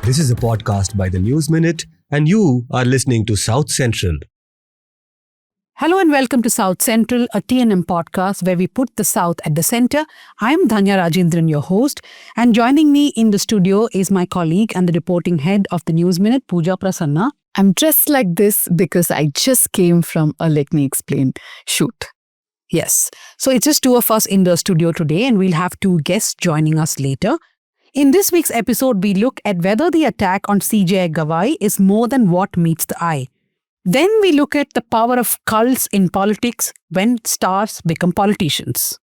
This is a podcast by the News Minute, and you are listening to South Central. Hello and welcome to South Central, a TNM podcast where we put the South at the center. I'm Dhanya Rajendran, your host, and joining me in the studio is my colleague and the reporting head of the News Minute, Pooja Prasanna. I'm dressed like this because I just came from a Let Me Explain shoot. Yes, so it's just two of us in the studio today, and we'll have two guests joining us later. In this week's episode, we look at whether the attack on CJI Gavai is more than what meets the eye. Then we look at the power of cults in politics when stars become politicians.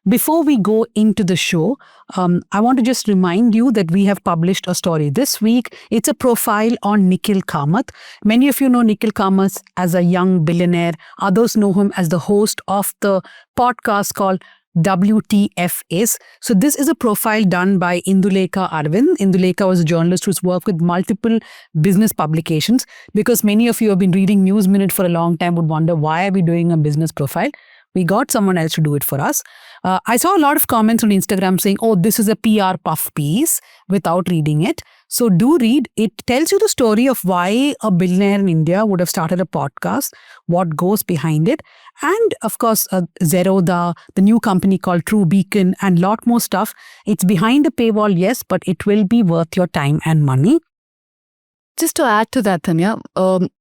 Before we go into the show, I want to just remind you that we have published a story this week. It's a profile on Nikhil Kamath. Many of you know Nikhil Kamath as a young billionaire. Others know him as the host of the podcast called WTF. So this is a profile done by Indulekha Arvind. Indulekha was a journalist who's worked with multiple business publications. Because many of you have been reading News Minute for a long time would wonder, why are we doing a business profile? We got someone else to do it for us. I saw a lot of comments on Instagram saying, oh, this is a PR puff piece, without reading it. So do read. It tells you the story of why a billionaire in India would have started a podcast, what goes behind it. And of course, Zerodha, the new company called True Beacon, and lot more stuff. It's behind a paywall, yes, but it will be worth your time and money. Just to add to that, Dhanya,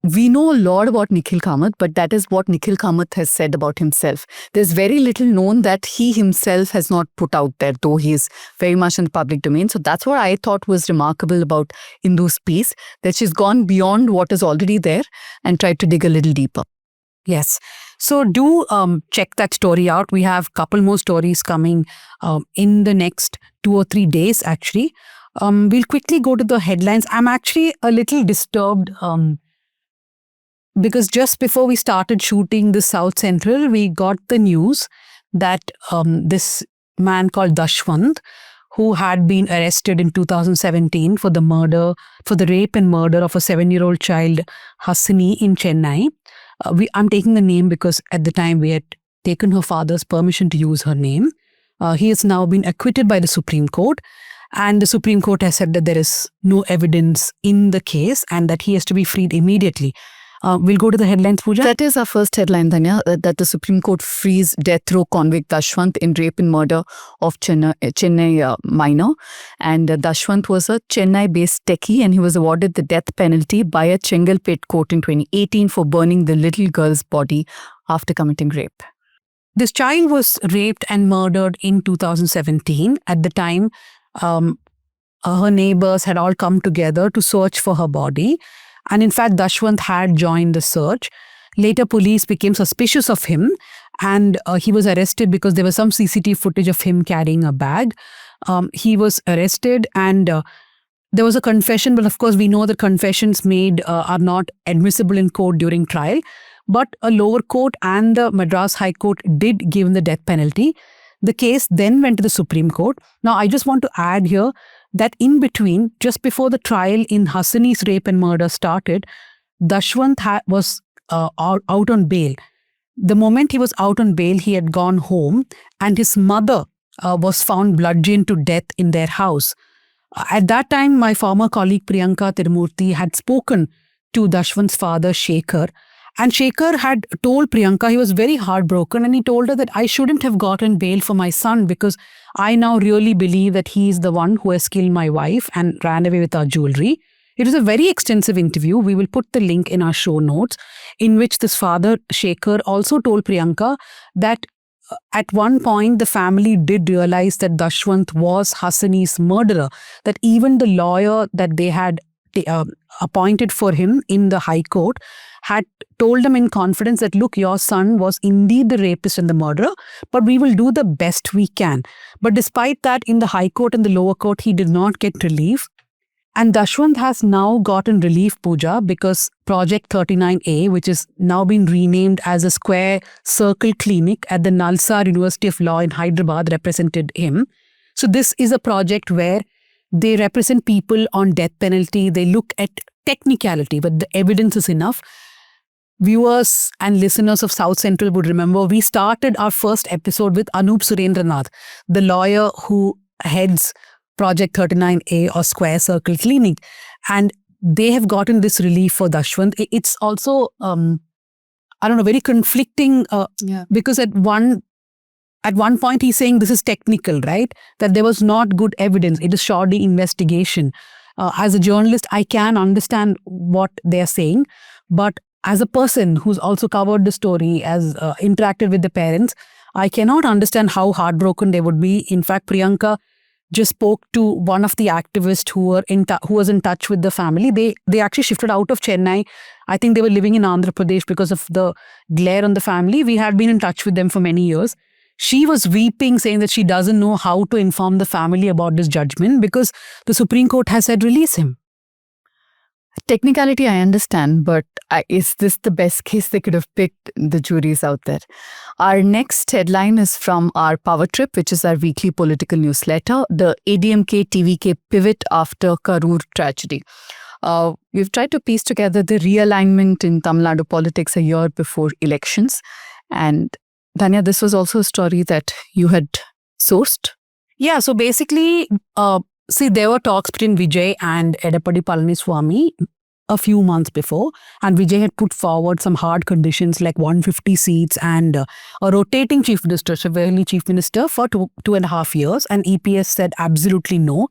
we know a lot about Nikhil Kamath, but that is what Nikhil Kamath has said about himself. There's very little known that he himself has not put out there, though he is very much in the public domain. So that's what I thought was remarkable about Indu's piece, that she's gone beyond what is already there and tried to dig a little deeper. Yes. So do check that story out. We have a couple more stories coming in the next 2 or 3 days, actually. We'll quickly go to the headlines. I'm actually a little disturbed because just before we started shooting the South Central, we got the news that this man called Dashwant, who had been arrested in 2017 for the rape and murder of a 7-year-old child, Hasini, in Chennai. I'm taking the name because at the time we had taken her father's permission to use her name. He has now been acquitted by the Supreme Court. And the Supreme Court has said that there is no evidence in the case and that he has to be freed immediately. We'll go to the headlines, Pooja. That is our first headline, Dhanya, that the Supreme Court frees death row convict Dashwant in rape and murder of Chennai minor. And Dashwant was a Chennai-based techie, and he was awarded the death penalty by a Chengalpet court in 2018 for burning the little girl's body after committing rape. This child was raped and murdered in 2017. At the time, her neighbors had all come together to search for her body. And in fact, Dashwant had joined the search. Later, police became suspicious of him and he was arrested because there was some CCTV footage of him carrying a bag. He was arrested and there was a confession. But of course, we know that confessions made are not admissible in court during trial. But a lower court and the Madras High Court did give him the death penalty. The case then went to the Supreme Court. Now, I just want to add here that in between, just before the trial in Hasini's rape and murder started, Dashwant was out on bail. The moment he was out on bail, he had gone home and his mother was found bludgeoned to death in their house. At that time, my former colleague Priyanka Tirumurthy had spoken to Dashwant's father, Shekhar. And Shekhar had told Priyanka, he was very heartbroken, and he told her that I shouldn't have gotten bail for my son because I now really believe that he is the one who has killed my wife and ran away with our jewelry. It was a very extensive interview. We will put the link in our show notes, in which this father, Shekhar, also told Priyanka that at one point the family did realize that Dashwant was Hasini's murderer, that even the lawyer that they had appointed for him in the High Court had told them in confidence that, look, your son was indeed the rapist and the murderer, but we will do the best we can. But despite that, in the High Court and the lower court, he did not get relief. And Dashwant has now gotten relief, Pooja, because Project 39A, which is now been renamed as a Square Circle Clinic at the Nalsar University of Law in Hyderabad, represented him. So this is a project where they represent people on death penalty. They look at technicality, but the evidence is enough. Viewers and listeners of South Central would remember we started our first episode with Anup Surendranath, the lawyer who heads Project 39A or Square Circle Clinic. And they have gotten this relief for Dashwant. It's also, very conflicting because at one point he's saying this is technical, right? That there was not good evidence. It is shoddy investigation. As a journalist, I can understand what they're saying. But as a person who's also covered the story, as interacted with the parents, I cannot understand how heartbroken they would be. In fact, Priyanka just spoke to one of the activists who was in touch with the family. They actually shifted out of Chennai. I think they were living in Andhra Pradesh because of the glare on the family. We had been in touch with them for many years. She was weeping, saying that she doesn't know how to inform the family about this judgment because the Supreme Court has said release him. Technicality, I understand, but is this the best case they could have picked? The juries out there. Our next headline is from our Power Trip, which is our weekly political newsletter, the ADMK TVK pivot after Karur tragedy. We've tried to piece together the realignment in Tamil Nadu politics a year before elections. And Dhanya, this was also a story that you had sourced. Yeah, so basically, there were talks between Vijay and Edappadi Palaniswamy a few months before, and Vijay had put forward some hard conditions like 150 seats and a rotating chief minister, severely chief minister for 2.5 years, and EPS said absolutely no.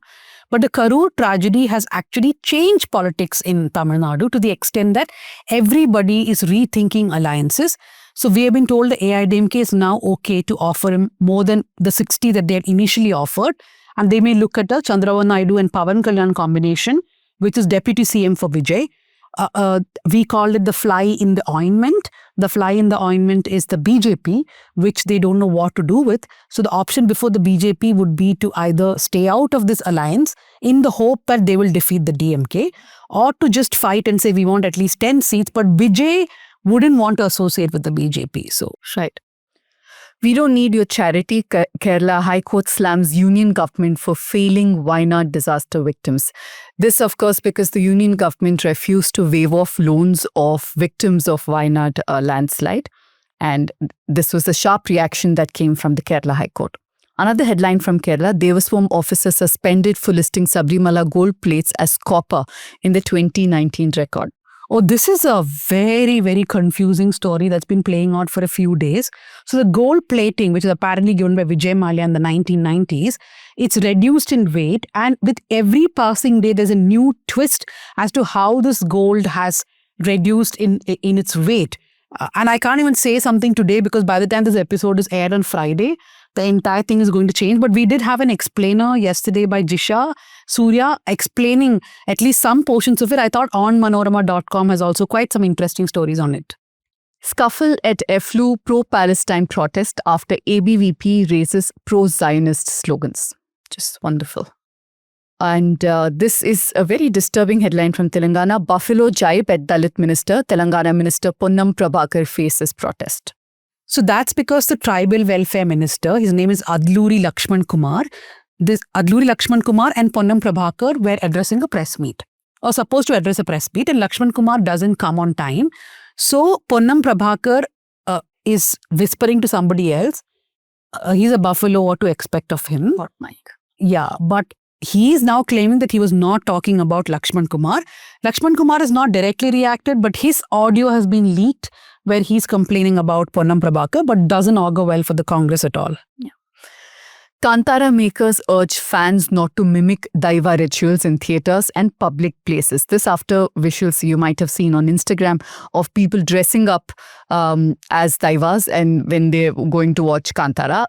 But the Karur tragedy has actually changed politics in Tamil Nadu to the extent that everybody is rethinking alliances. So we have been told the AIDMK is now okay to offer him more than the 60 that they had initially offered. And they may look at a Chandrababu Naidu and Pawan Kalyan combination, which is Deputy CM for Vijay. We called it the fly in the ointment. The fly in the ointment is the BJP, which they don't know what to do with. So the option before the BJP would be to either stay out of this alliance in the hope that they will defeat the DMK, or to just fight and say we want at least 10 seats. But Vijay wouldn't want to associate with the BJP. So, right. We don't need your charity. Kerala High Court slams union government for failing Wayanad disaster victims. This, of course, because the union government refused to waive off loans of victims of Wayanad landslide. And this was a sharp reaction that came from the Kerala High Court. Another headline from Kerala, Devaswam officer suspended for listing Sabrimala gold plates as copper in the 2019 record. Oh, this is a very, very confusing story that's been playing out for a few days. So the gold plating, which is apparently given by Vijay Mallya in the 1990s, it's reduced in weight. And with every passing day, there's a new twist as to how this gold has reduced in its weight. And I can't even say something today because by the time this episode is aired on Friday, the entire thing is going to change. But we did have an explainer yesterday by Jisha Surya explaining at least some portions of it. I thought onmanorama.com has also quite some interesting stories on it. Scuffle at FLU pro-Palestine protest after ABVP raises pro-Zionist slogans. Just wonderful. And this is a very disturbing headline from Telangana. Buffalo jibe at Dalit minister. Telangana minister Ponnam Prabhakar faces protest. So that's because the tribal welfare minister, his name is Adluri Lakshman Kumar. This Adluri Lakshman Kumar and Ponnam Prabhakar were addressing a press meet, or supposed to address a press meet, and Lakshman Kumar doesn't come on time. So Ponnam Prabhakar is whispering to somebody else. He's a buffalo, what to expect of him? What, Mike? Yeah, but he is now claiming that he was not talking about Lakshman Kumar. Lakshman Kumar has not directly reacted, but his audio has been leaked where he's complaining about Ponnam Prabhakar, but doesn't augur well for the Congress at all. Yeah. Kantara makers urge fans not to mimic Daiva rituals in theatres and public places. This after visuals you might have seen on Instagram of people dressing up as Daivas and when they're going to watch Kantara.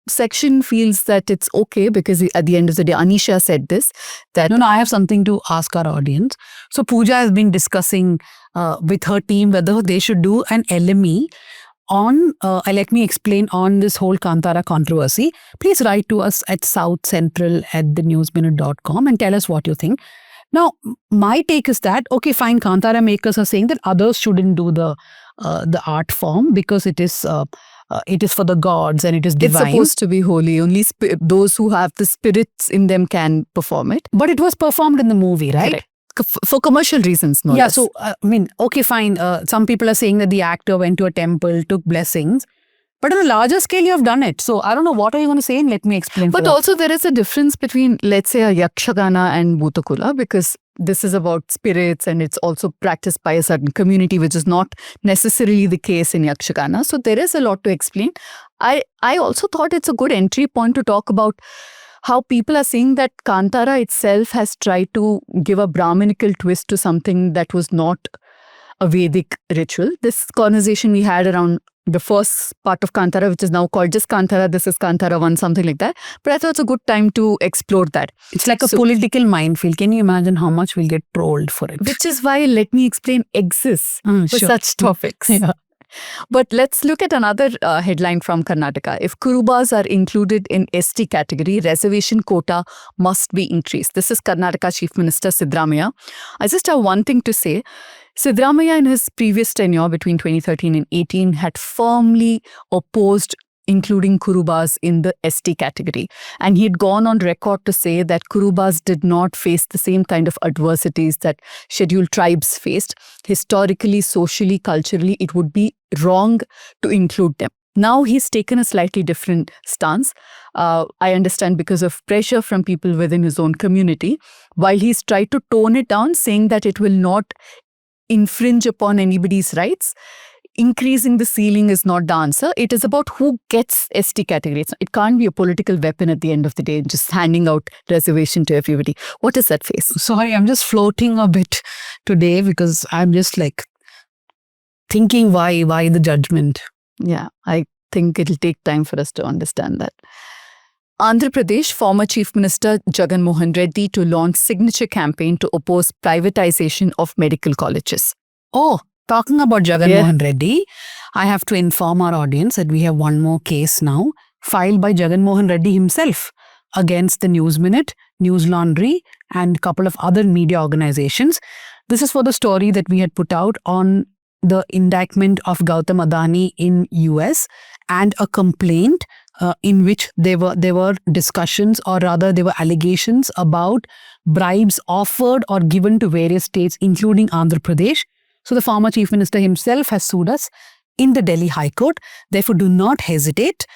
Section feels that it's okay because at the end of the day, Anisha said this. That No, I have something to ask our audience. So Pooja has been discussing with her team whether they should do an LME on, let me explain on this whole Kantara controversy. Please write to us at southcentral@thenewsminute.com and tell us what you think. Now, my take is that, okay, fine, Kantara makers are saying that others shouldn't do the art form because it is for the gods and it is divine. It's supposed to be holy. Only those who have the spirits in them can perform it. But it was performed in the movie, right? Correct. For commercial reasons, no Yeah, less. so, okay, fine. Some people are saying that the actor went to a temple, took blessings. But on a larger scale, you have done it. So I don't know, what are you going to say? And let me explain. But also there is a difference between, let's say, a Yakshagana and Bhutakula, because this is about spirits and it's also practiced by a certain community, which is not necessarily the case in Yakshagana. So there is a lot to explain. I also thought it's a good entry point to talk about how people are saying that Kantara itself has tried to give a Brahminical twist to something that was not a Vedic ritual. This conversation we had around the first part of Kantara, which is now called just Kantara, this is Kantara 1, something like that. But I thought it's a good time to explore that. It's like a political minefield. Can you imagine how much we'll get trolled for it? Which is why Let Me Explain exists for sure. such topics. Yeah. But let's look at another headline from Karnataka. If Kurubas are included in ST category, reservation quota must be increased. This is Karnataka Chief Minister Siddaramaiah. I just have one thing to say. Siddaramaiah in his previous tenure between 2013 and 18 had firmly opposed including Kurubas in the ST category. And he had gone on record to say that Kurubas did not face the same kind of adversities that scheduled tribes faced. Historically, socially, culturally, it would be wrong to include them. Now he's taken a slightly different stance. I understand because of pressure from people within his own community, while he's tried to tone it down, saying that it will not infringe upon anybody's rights. Increasing the ceiling is not the answer. It is about who gets ST category. It can't be a political weapon at the end of the day, just handing out reservation to everybody. What is that face? Sorry, I'm just floating a bit today because I'm just like thinking why the judgment. Yeah, I think it'll take time for us to understand that. Andhra Pradesh former Chief Minister Jagan Mohan Reddy to launch signature campaign to oppose privatization of medical colleges. Oh, talking about Jagan Mohan Reddy, I have to inform our audience that we have one more case now filed by Jagan Mohan Reddy himself against the News Minute, Newslaundry and a couple of other media organizations. This is for the story that we had put out on the indictment of Gautam Adani in US and a complaint in which there were discussions, or rather there were allegations about bribes offered or given to various states, including Andhra Pradesh. So the former Chief Minister himself has sued us in the Delhi High Court. Therefore, do not hesitate.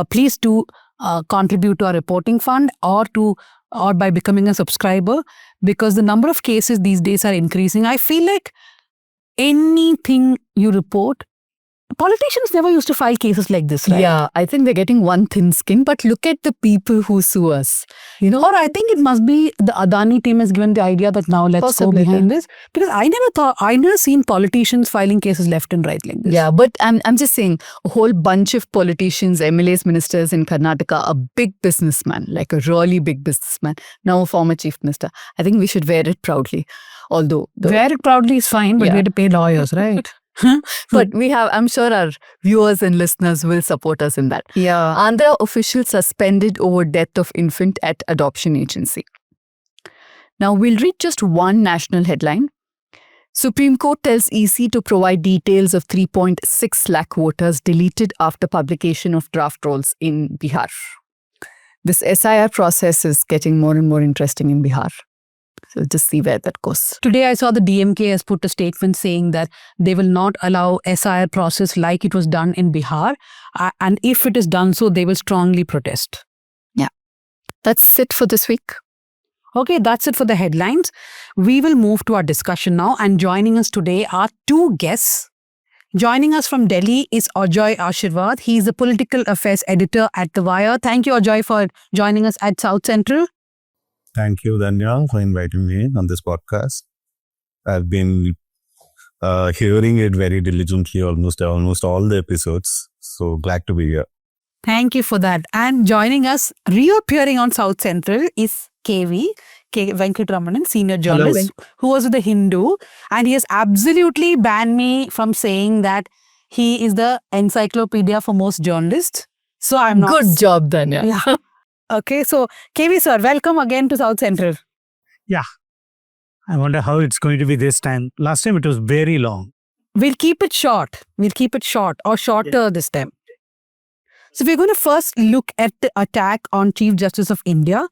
Please do contribute to our reporting fund or by becoming a subscriber, because the number of cases these days are increasing. I feel like anything you report, politicians never used to file cases like this, right? Yeah, I think they're getting one thin skin, but look at the people who sue us. Or I think it must be the Adani team has given the idea that now let's go behind this. Because I never seen politicians filing cases left and right like this. Yeah, but I'm just saying, a whole bunch of politicians, MLAs, ministers in Karnataka, a big businessman, like a really big businessman, now a former chief minister. I think we should wear it proudly. Although wear it proudly is fine, but we have to pay lawyers, right? But I'm sure our viewers and listeners will support us in that. Yeah. Andhra official suspended over death of infant at adoption agency. Now we'll read just one national headline. Supreme Court tells EC to provide details of 3.6 lakh voters deleted after publication of draft rolls in Bihar. This SIR process is getting more and more interesting in Bihar. So just see where that goes. Today I saw the DMK has put a statement saying that they will not allow SIR process like it was done in Bihar. And if it is done so, they will strongly protest. Yeah. That's it for this week. Okay, that's it for the headlines. We will move to our discussion now. And joining us today are two guests. Joining us from Delhi is Ajoy Ashirwad. He is the political affairs editor at The Wire. Thank you, Ajoy, for joining us at South Central. Thank you, Dhanya, for inviting me on this podcast. I've been hearing it very diligently, almost all the episodes. So glad to be here. Thank you for that. And joining us, reappearing on South Central, is K Venkataramanan, senior journalist, who was with The Hindu. And he has absolutely banned me from saying that he is the encyclopedia for most journalists. So I'm not. Good job, Dhanya. Yeah. Okay, so KV sir, welcome again to South Central. Yeah, I wonder how it's going to be this time. Last time it was very long. We'll keep it short. Or shorter this time. So we're going to first look at the attack on Chief Justice of India.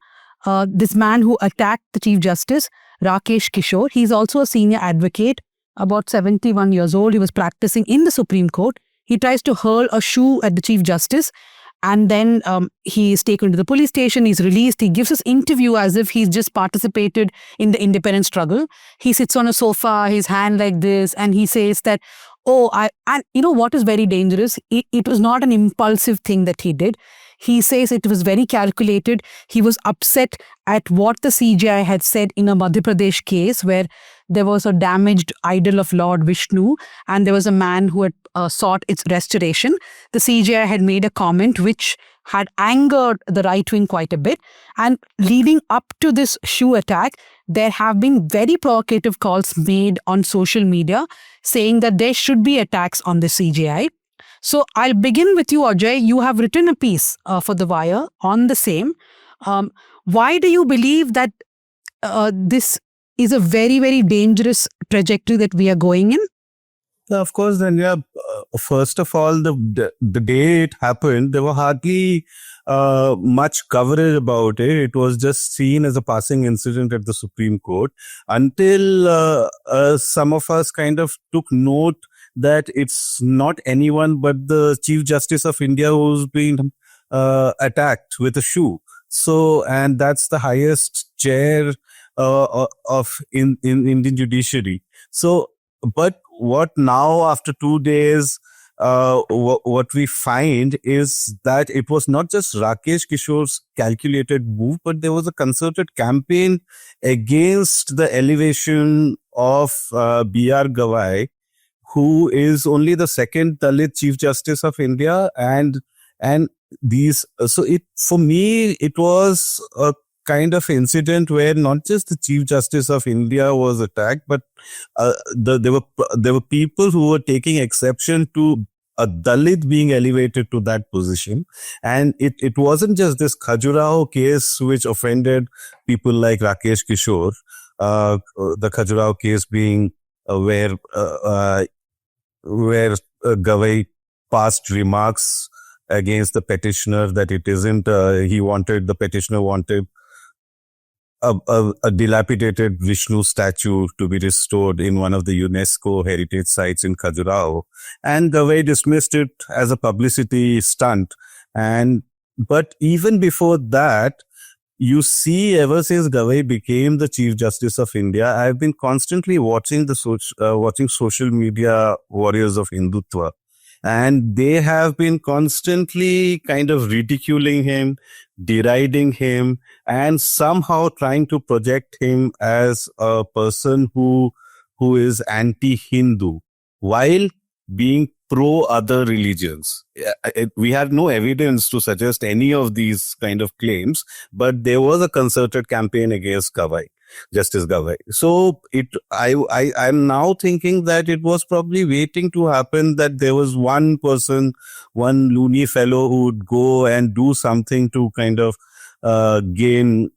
This man who attacked the Chief Justice, Rakesh Kishore. He's also a senior advocate, about 71 years old. He was practicing in the Supreme Court He tries to hurl a shoe at the Chief Justice, and then he is taken to the police station. He's released. He gives his interview as if he's just participated in the independence struggle. He sits on a sofa, his hand like this, and he says that, and you know what is very dangerous? It was not an impulsive thing that he did. He says it was very calculated. He was upset at what the CJI had said in a Madhya Pradesh case where there was a damaged idol of Lord Vishnu and there was a man who had sought its restoration. The CJI had made a comment which had angered the right wing quite a bit. And leading up to this shoe attack, there have been very provocative calls made on social media saying that there should be attacks on the CJI. So I'll begin with you, Ajoy. You have written a piece for The Wire on the same. Why do you believe that this is a very, very dangerous trajectory that we are going in? Of course, Dhanya, first of all, the day it happened, there were hardly much coverage about it. It was just seen as a passing incident at the Supreme Court until some of us kind of took note that it's not anyone but the Chief Justice of India who's been attacked with a shoe. So, and that's the highest chair of in Indian judiciary. So, but what now after 2 days, what we find is that it was not just Rakesh Kishore's calculated move, but there was a concerted campaign against the elevation of B.R. Gavai, who is only the second Dalit Chief Justice of India, and these. So it, for me, it was a kind of incident where not just the Chief Justice of India was attacked, but there were people who were taking exception to a Dalit being elevated to that position. And it wasn't just this Khajuraho case which offended people like Rakesh Kishore, the Khajuraho case being where Gavai passed remarks against the petitioner that it isn't, the petitioner wanted a dilapidated Vishnu statue to be restored in one of the UNESCO heritage sites in Khajuraho. And Gavai dismissed it as a publicity stunt. But even before that, you see, ever since Gavai became the Chief Justice of India, I've been constantly watching watching social media warriors of Hindutva. And they have been constantly kind of ridiculing him, deriding him, and somehow trying to project him as a person who is anti-Hindu, while being pro other religions. We had no evidence to suggest any of these kind of claims, but there was a concerted campaign against Gavai, Justice Gavai. So I'm now thinking that it was probably waiting to happen, that there was one person, one loony fellow who would go and do something to kind of gain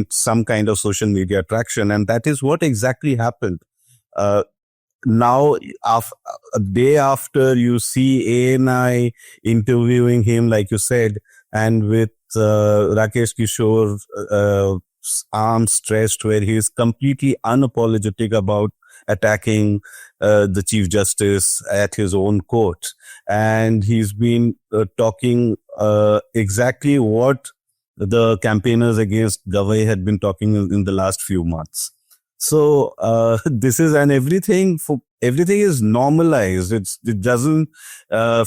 some kind of social media traction. And that is what exactly happened. Now, a day after, you see ANI interviewing him, like you said, and with Rakesh Kishore arms stretched, where he is completely unapologetic about attacking the Chief Justice at his own court. And he's been talking exactly what the campaigners against Gavai had been talking in the last few months. So this is, and everything is normalized. It doesn't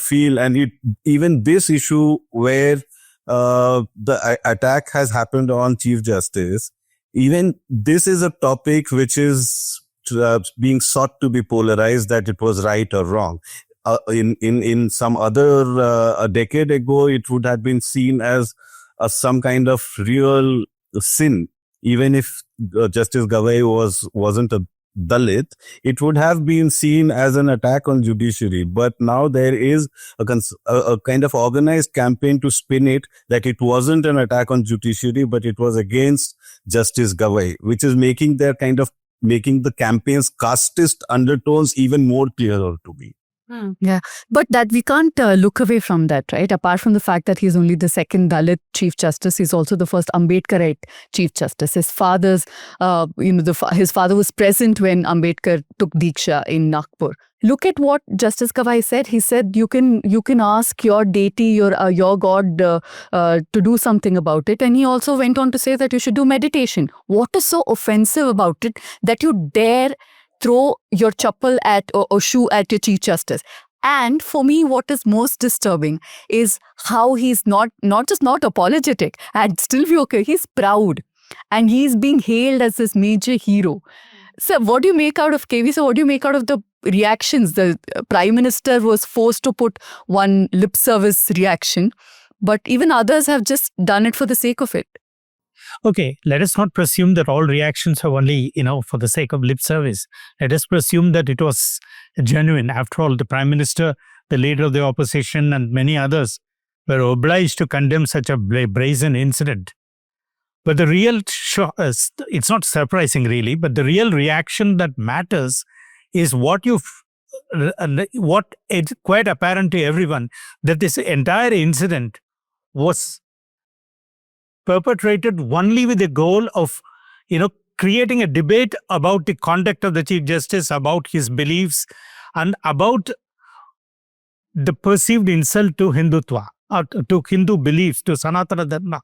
feel, and even this issue where the attack has happened on Chief Justice, even this is a topic which is being sought to be polarized, that it was right or wrong. In some other a decade ago, it would have been seen as some kind of real sin. Even if Justice Gavai wasn't a Dalit, it would have been seen as an attack on judiciary. But now there is a kind of organized campaign to spin it that it wasn't an attack on judiciary, but it was against Justice Gavai, which is making the campaign's casteist undertones even more clearer to me. But that we can't look away from that, right? Apart from the fact that he's only the second Dalit Chief Justice, he's also the first Ambedkarite Chief Justice. His father's, his father was present when Ambedkar took Diksha in Nagpur. Look at what Justice Gavai said. He said you can ask your deity, your God, to do something about it. And he also went on to say that you should do meditation. What is so offensive about it that you dare throw your chappal at or shoe at your Chief Justice? And for me, what is most disturbing is how he's not just not apologetic and still be okay. He's proud, and he's being hailed as this major hero. So, what do you make out of KV? So, what do you make out of the reactions? The Prime Minister was forced to put one lip service reaction, but even others have just done it for the sake of it. Okay, let us not presume that all reactions are only, for the sake of lip service. Let us presume that it was genuine. After all, the Prime Minister, the leader of the opposition, and many others were obliged to condemn such a brazen incident. But the real, it's not surprising really, but the real reaction that matters is what it's quite apparent to everyone that this entire incident was perpetrated only with the goal of, creating a debate about the conduct of the Chief Justice, about his beliefs, and about the perceived insult to Hindutva, or to Hindu beliefs, to Sanatana Dharma.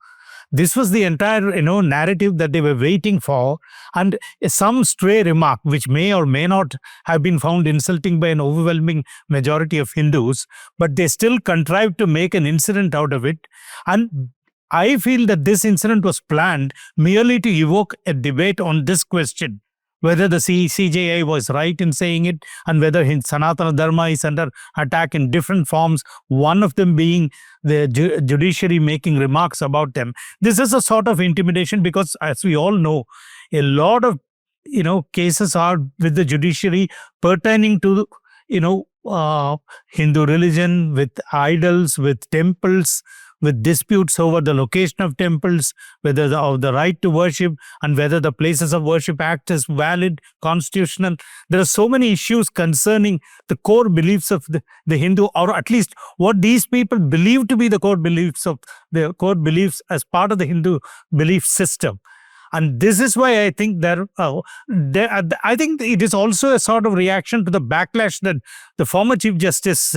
This was the entire, narrative that they were waiting for, and some stray remark, which may or may not have been found insulting by an overwhelming majority of Hindus, but they still contrived to make an incident out of it. And I feel that this incident was planned merely to evoke a debate on this question, whether the CJI was right in saying it, and whether Sanatana Dharma is under attack in different forms, one of them being the judiciary making remarks about them. This is a sort of intimidation because, as we all know, a lot of cases are with the judiciary pertaining to Hindu religion, with idols, with temples, with disputes over the location of temples, whether the right to worship, and whether the Places of Worship Act is valid, constitutional. There are so many issues concerning the core beliefs of the Hindu, or at least what these people believe to be the core beliefs as part of the Hindu belief system. And this is why I think I think it is also a sort of reaction to the backlash that the former Chief Justice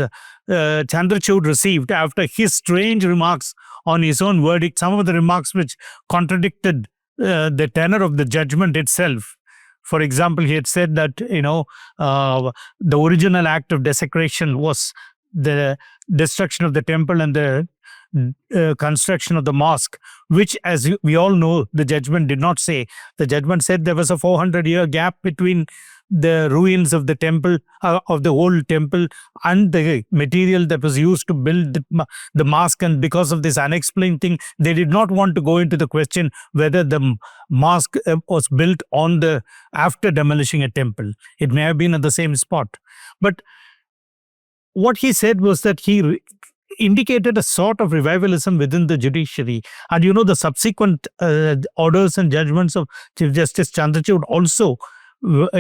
Chandrachud received after his strange remarks on his own verdict, some of the remarks which contradicted the tenor of the judgment itself. For example, he had said that, the original act of desecration was the destruction of the temple and the construction of the mosque, which, as we all know, the judgment did not say. The judgment said there was a 400-year gap between the ruins of the temple, of the old temple, and the material that was used to build the mosque. And because of this unexplained thing, they did not want to go into the question whether the mosque was built after demolishing a temple. It may have been at the same spot. But what he said was that he indicated a sort of revivalism within the judiciary. And the subsequent orders and judgments of Chief Justice Chandrachud also, led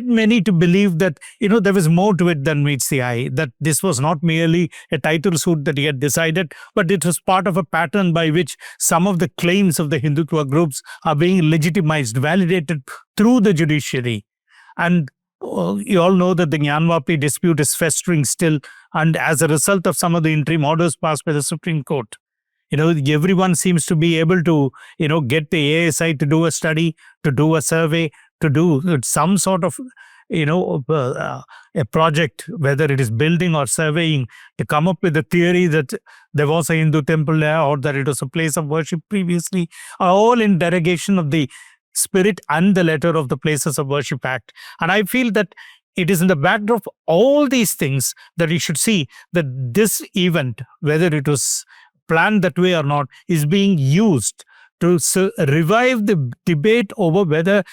many to believe that, there was more to it than meets the eye, that this was not merely a title suit that he had decided, but it was part of a pattern by which some of the claims of the Hindutva groups are being legitimized, validated through the judiciary. And you all know that the Jnanvapi dispute is festering still, and as a result of some of the interim orders passed by the Supreme Court, everyone seems to be able to, get the ASI to do a study, to do a survey, to do some sort of, a project, whether it is building or surveying, to come up with a theory that there was a Hindu temple there, or that it was a place of worship previously, all in derogation of the spirit and the letter of the Places of Worship Act. And I feel that it is in the backdrop of all these things that we should see that this event, whether it was planned that way or not, is being used to revive the debate over whether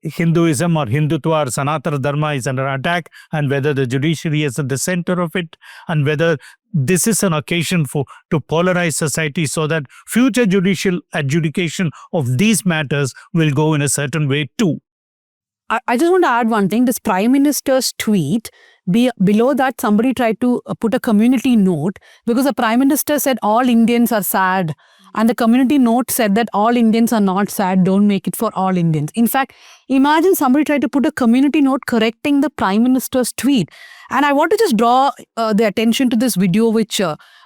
Hinduism or Hindutva or Sanatana Dharma is under attack, and whether the judiciary is at the center of it, and whether this is an occasion to polarize society so that future judicial adjudication of these matters will go in a certain way too. I just want to add one thing. This Prime Minister's tweet, below that, somebody tried to put a community note because the Prime Minister said all Indians are sad. And the community note said that all Indians are not sad, don't make it for all Indians. In fact, imagine somebody tried to put a community note correcting the Prime Minister's tweet. And I want to just draw the attention to this video which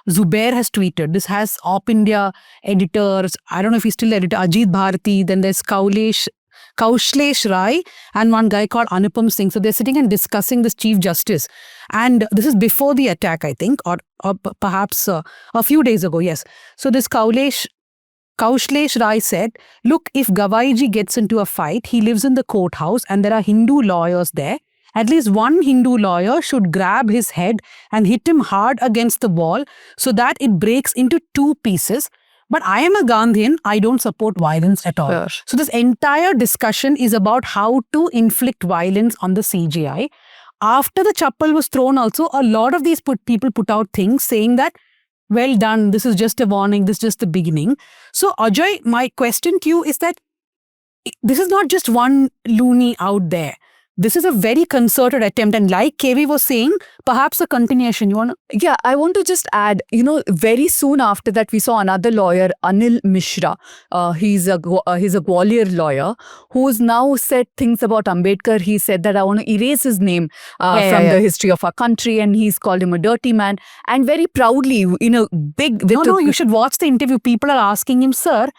Zubair has tweeted. This has Op India editors, I don't know if he's still editor, Ajit Bharati, then there's Kaushlesh Rai and one guy called Anupam Singh. So they're sitting and discussing this Chief Justice. And this is before the attack, I think, or perhaps a few days ago, yes. So this Kaushlesh Rai said, look, if Gavai ji gets into a fight, he lives in the courthouse and there are Hindu lawyers there. At least one Hindu lawyer should grab his head and hit him hard against the wall so that it breaks into two pieces. But I am a Gandhian, I don't support violence at all. Sure. So this entire discussion is about how to inflict violence on the CJI. After the chappal was thrown also, a lot of these people put out things saying that, well done, this is just a warning, this is just the beginning. So Ajoy, my question to you is that this is not just one loony out there. This is a very concerted attempt, and like KV was saying, perhaps a continuation. You want to? Yeah, I want to just add, very soon after that, we saw another lawyer, Anil Mishra. He's a Gwalior lawyer who's now said things about Ambedkar. He said that I want to erase his name from the history of our country, and he's called him a dirty man. And very proudly, big... No, you should watch the interview. People are asking him, sir,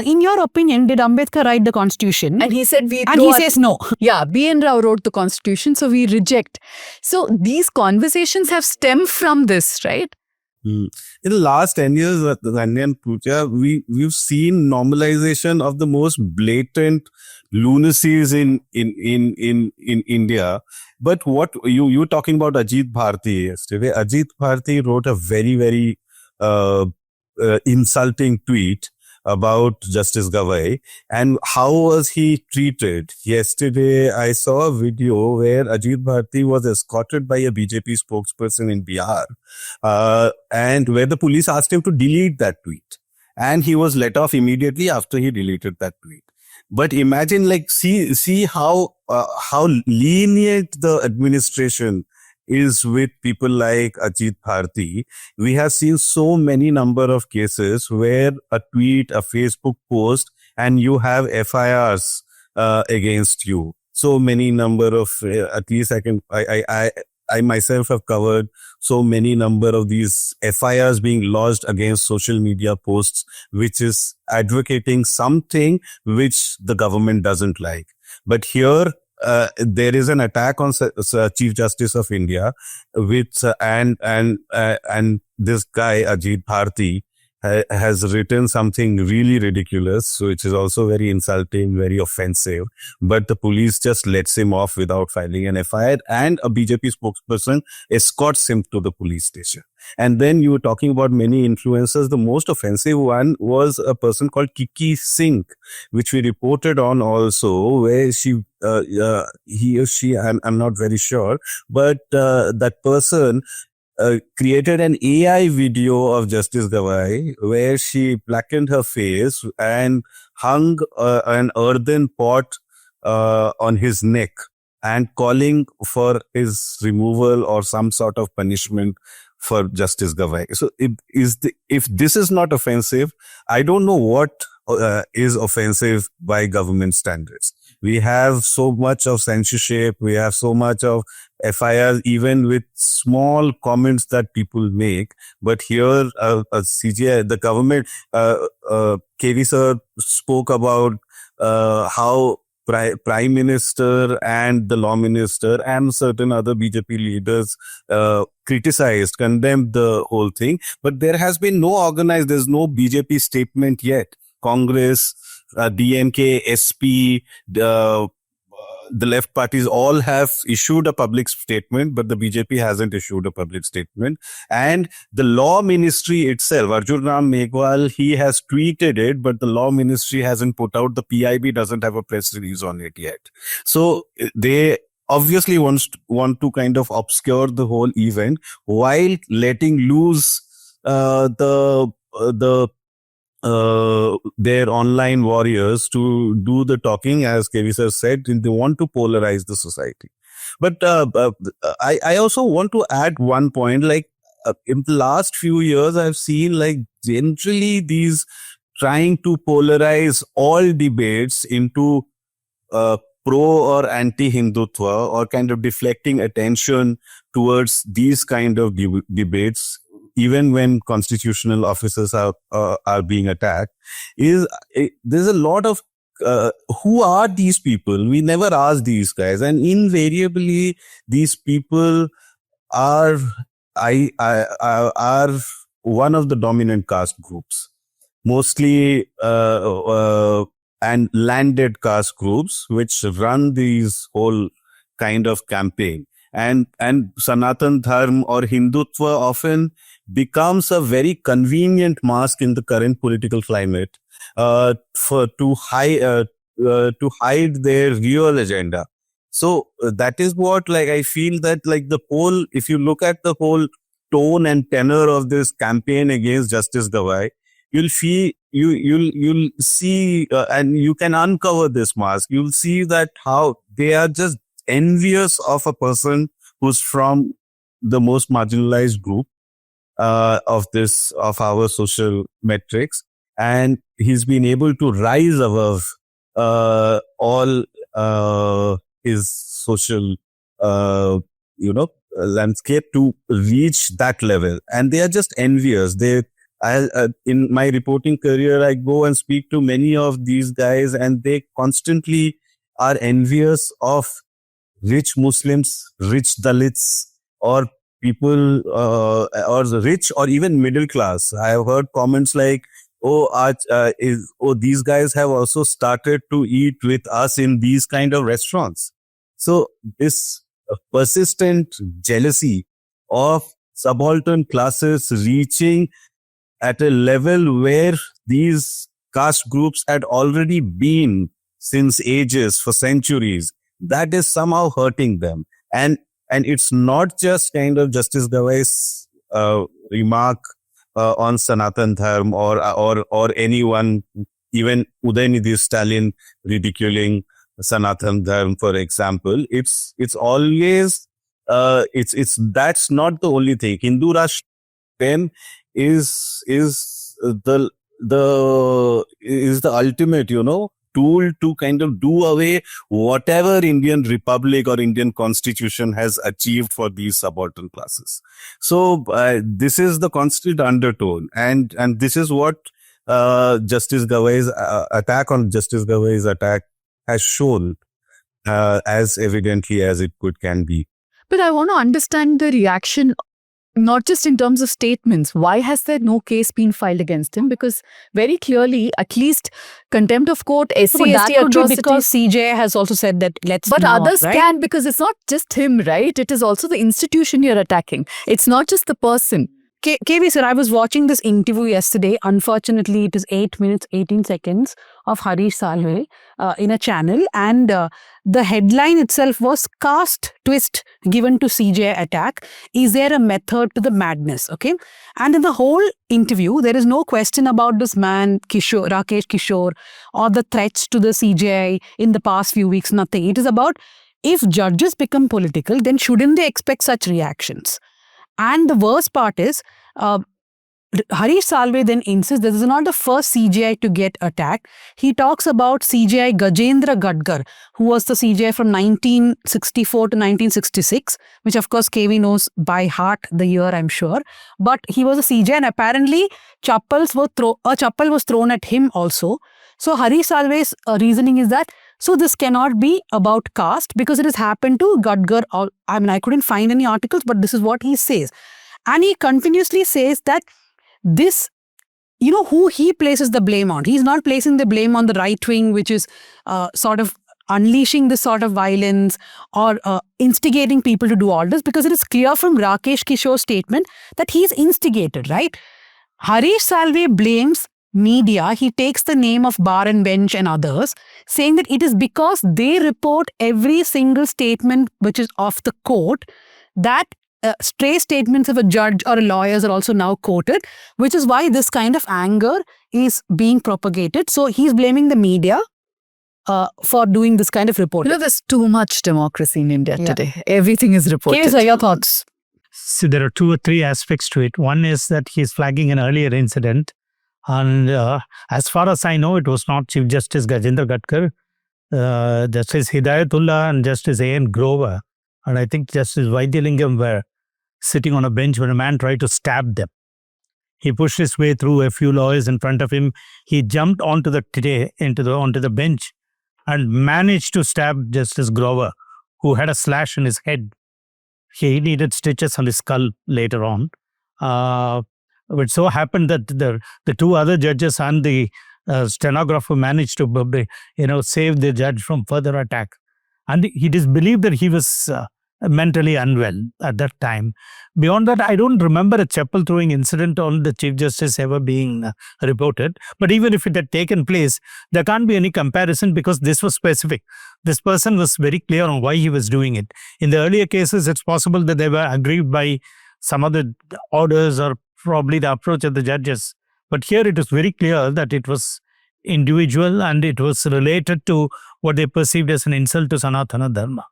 in your opinion, did Ambedkar write the constitution? And he said he says no. Yeah, B.N. Rao wrote the constitution, so we reject. So these conversations have stemmed from this, right? In the last 10 years, Dhanya and Pooja, we've seen normalization of the most blatant lunacies in India. But what you talking about Ajit Bharati yesterday? Ajit Bharati wrote a very, very insulting tweet about Justice Gavai, and how was he treated? Yesterday, I saw a video where Ajit Bharati was escorted by a BJP spokesperson in Bihar, and where the police asked him to delete that tweet. And he was let off immediately after he deleted that tweet. But imagine, see how lenient the administration is with people like Ajit Bharati. We have seen so many number of cases where a tweet, a Facebook post, and you have FIRs against you. So many number of, at least I myself have covered so many number of these FIRs being lodged against social media posts, which is advocating something which the government doesn't like. But here, there is an attack on Chief Justice of India, with and this guy Ajit Bharati has written something really ridiculous, which is also very insulting, very offensive. But the police just lets him off without filing an FIR, and a BJP spokesperson escorts him to the police station. And then you were talking about many influencers. The most offensive one was a person called Kiki Singh, which we reported on also, where he or she, I'm not very sure, but that person created an AI video of Justice Gavai where she blackened her face and hung an earthen pot on his neck and calling for his removal or some sort of punishment for Justice Gavai. So if this is not offensive, I don't know what is offensive by government standards. We have so much of censorship, we have so much of FIR, even with small comments that people make. But here, CJI, the government, KV sir spoke about how Prime Minister and the Law Minister and certain other BJP leaders criticized, condemned the whole thing. But there has been there's no BJP statement yet. Congress, DMK, SP, the left parties all have issued a public statement, but the BJP hasn't issued a public statement. And the law ministry itself, Arjun Ram Meghwal, he has tweeted it, but the law ministry hasn't put out, the PIB doesn't have a press release on it yet. So they obviously want to kind of obscure the whole event while letting loose the their online warriors to do the talking, as KV sir said. They want to polarize the society. But I also want to add one point, like in the last few years, I've seen like generally these trying to polarize all debates into pro or anti-Hindutva, or kind of deflecting attention towards these kind of debates, even when constitutional officers are being attacked. There's a lot of who are these people? We never ask these guys, and invariably these people are are one of the dominant caste groups, mostly and landed caste groups, which run these whole kind of campaign. And Sanatana Dharma or Hindutva often becomes a very convenient mask in the current political climate to hide their real agenda. So that is what, like, I feel that, like, the whole, if you look at the whole tone and tenor of this campaign against Justice Gavai, you'll see and you can uncover this mask. You'll see that how they are just envious of a person who's from the most marginalized group of our social metrics, and he's been able to rise above all his social landscape to reach that level, and they are just envious. In my reporting career, I go and speak to many of these guys, and they constantly are envious of rich Muslims, rich Dalits, or people, or rich or even middle class. I have heard comments like, these guys have also started to eat with us in these kind of restaurants. So this persistent jealousy of subaltern classes reaching at a level where these caste groups had already been since ages, for centuries, that is somehow hurting them. And it's not just kind of Justice Gavai's remark on Sanatana Dharma or anyone, even Udaynidhi Stalin ridiculing Sanatana Dharma, for example. It's always that's not the only thing. Hindu Rashtra then is the ultimate, tool to kind of do away whatever Indian Republic or Indian Constitution has achieved for these subaltern classes. So this is the constant undertone, and this is what Justice Gavai's attack has shown as evidently as it can be. But I want to understand the reaction, not just in terms of statements. Why has there no case been filed against him? Because very clearly, at least contempt of court, SC, that ST could be atrocities. because CJI has also said that But not, others right? can, because it's not just him, right? It is also the institution you're attacking. It's not just the person. KV sir, I was watching this interview yesterday. Unfortunately, it is 8 minutes, 18 seconds of Harish Salve in a channel. And the headline itself was caste twist given to CJI attack. Is there a method to the madness? Okay. And in the whole interview, there is no question about this man, Rakesh Kishore, or the threats to the CJI in the past few weeks. Nothing. It is about, if judges become political, then shouldn't they expect such reactions? And the worst part is, Harish Salve then insists this is not the first CJI to get attacked. He talks about CJI Gajendra Gadkar, who was the CJI from 1964 to 1966, which of course KV knows by heart the year, I'm sure. But he was a CJI, and apparently a chappal was thrown at him also. So Harish Salve's reasoning is that, so this cannot be about caste because it has happened to Gadkar. I mean, I couldn't find any articles, but this is what he says. And he continuously says that this, who he places the blame on. He's not placing the blame on the right wing, which is sort of unleashing this sort of violence or instigating people to do all this, because it is clear from Rakesh Kishore's statement that he's instigated, right? Harish Salve blames media. He takes the name of Bar and Bench and others, saying that it is because they report every single statement which is of the court that stray statements of a judge or a lawyers are also now quoted, which is why this kind of anger is being propagated. So he's blaming the media for doing this kind of reporting. There's too much democracy in India Yeah. today. Everything is reported. Sir, your thoughts? So there are 2 or 3 aspects to it. One is that he's flagging an earlier incident. And as far as I know, it was not Chief Justice Gajendra Gatkar, Justice Hidayatullah and Justice A.N. Grover. And I think Justice Vaidyanathan were sitting on a bench when a man tried to stab them. He pushed his way through a few lawyers in front of him. He jumped onto the bench and managed to stab Justice Grover, who had a slash in his head. He needed stitches on his skull later on. It so happened that the 2 other judges and the stenographer managed to save the judge from further attack. And it is believed that he was mentally unwell at that time. Beyond that, I don't remember a chappal throwing incident on the Chief Justice ever being reported. But even if it had taken place, there can't be any comparison because this was specific. This person was very clear on why he was doing it. In the earlier cases, it's possible that they were aggrieved by some of the orders or probably the approach of the judges. But here it is very clear that it was individual and it was related to what they perceived as an insult to Sanatana Dharma.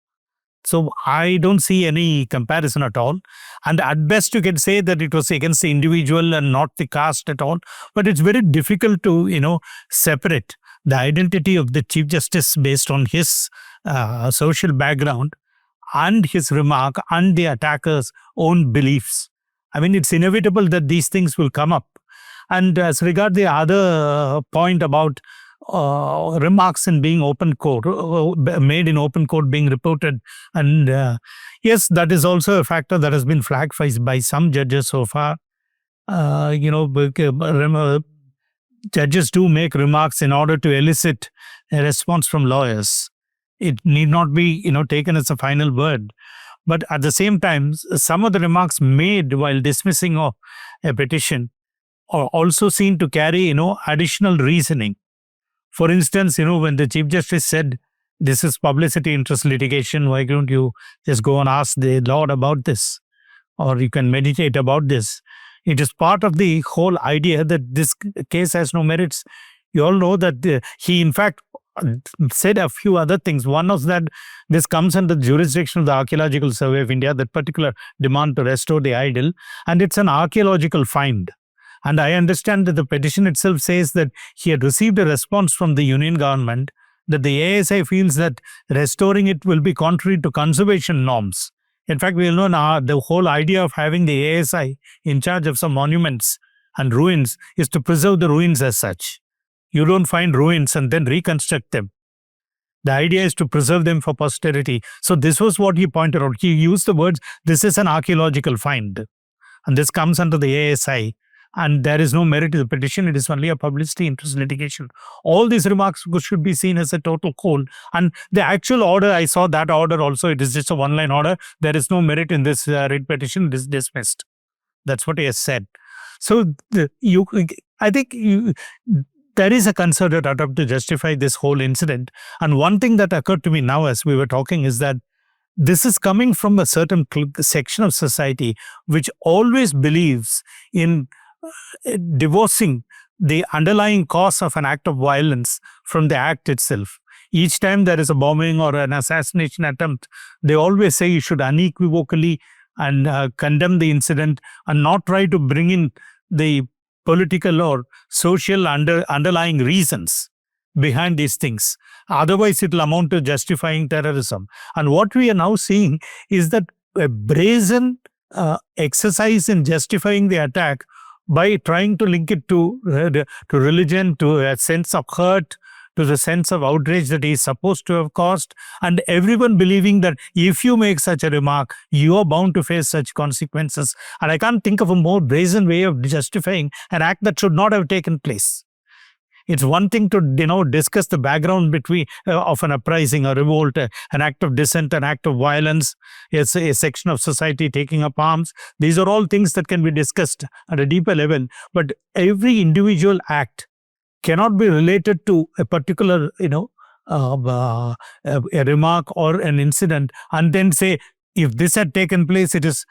So I don't see any comparison at all. And at best you can say that it was against the individual and not the caste at all. But it's very difficult to, separate the identity of the Chief Justice based on his social background and his remark and the attacker's own beliefs. I mean, it's inevitable that these things will come up. And as regard the other point about remarks in being open court, made in open court being reported. And yes, that is also a factor that has been flagged by some judges so far. Judges do make remarks in order to elicit a response from lawyers. It need not be, taken as a final word. But at the same time, some of the remarks made while dismissing a petition are also seen to carry, additional reasoning. For instance, when the Chief Justice said, this is publicity interest litigation, why don't you just go and ask the Lord about this? Or you can meditate about this. It is part of the whole idea that this case has no merits. You all know that he, in fact, said a few other things. One was that this comes under the jurisdiction of the Archaeological Survey of India, that particular demand to restore the idol, and it's an archaeological find. And I understand that the petition itself says that he had received a response from the union government that the ASI feels that restoring it will be contrary to conservation norms. In fact, we know now the whole idea of having the ASI in charge of some monuments and ruins is to preserve the ruins as such. You don't find ruins and then reconstruct them. The idea is to preserve them for posterity. So this was what he pointed out. He used the words, this is an archaeological find. And this comes under the ASI. And there is no merit to the petition. It is only a publicity interest litigation. All these remarks should be seen as a total whole. And the actual order, I saw that order also. It is just a one-line order. There is no merit in this writ petition. It is dismissed. That's what he has said. So I think there is a concerted attempt to justify this whole incident. And one thing that occurred to me now as we were talking is that this is coming from a certain section of society which always believes in divorcing the underlying cause of an act of violence from the act itself. Each time there is a bombing or an assassination attempt, they always say you should unequivocally and condemn the incident and not try to bring in the political or social underlying reasons behind these things. Otherwise, it will amount to justifying terrorism. And what we are now seeing is that a brazen exercise in justifying the attack by trying to link it to religion, to a sense of hurt, to the sense of outrage that he is supposed to have caused, and everyone believing that if you make such a remark, you are bound to face such consequences. And I can't think of a more brazen way of justifying an act that should not have taken place. It's one thing to discuss the background of an uprising, a revolt, an act of dissent, an act of violence, a section of society taking up arms. These are all things that can be discussed at a deeper level. But every individual act cannot be related to a particular, a remark or an incident, and then say, if this had taken place, it is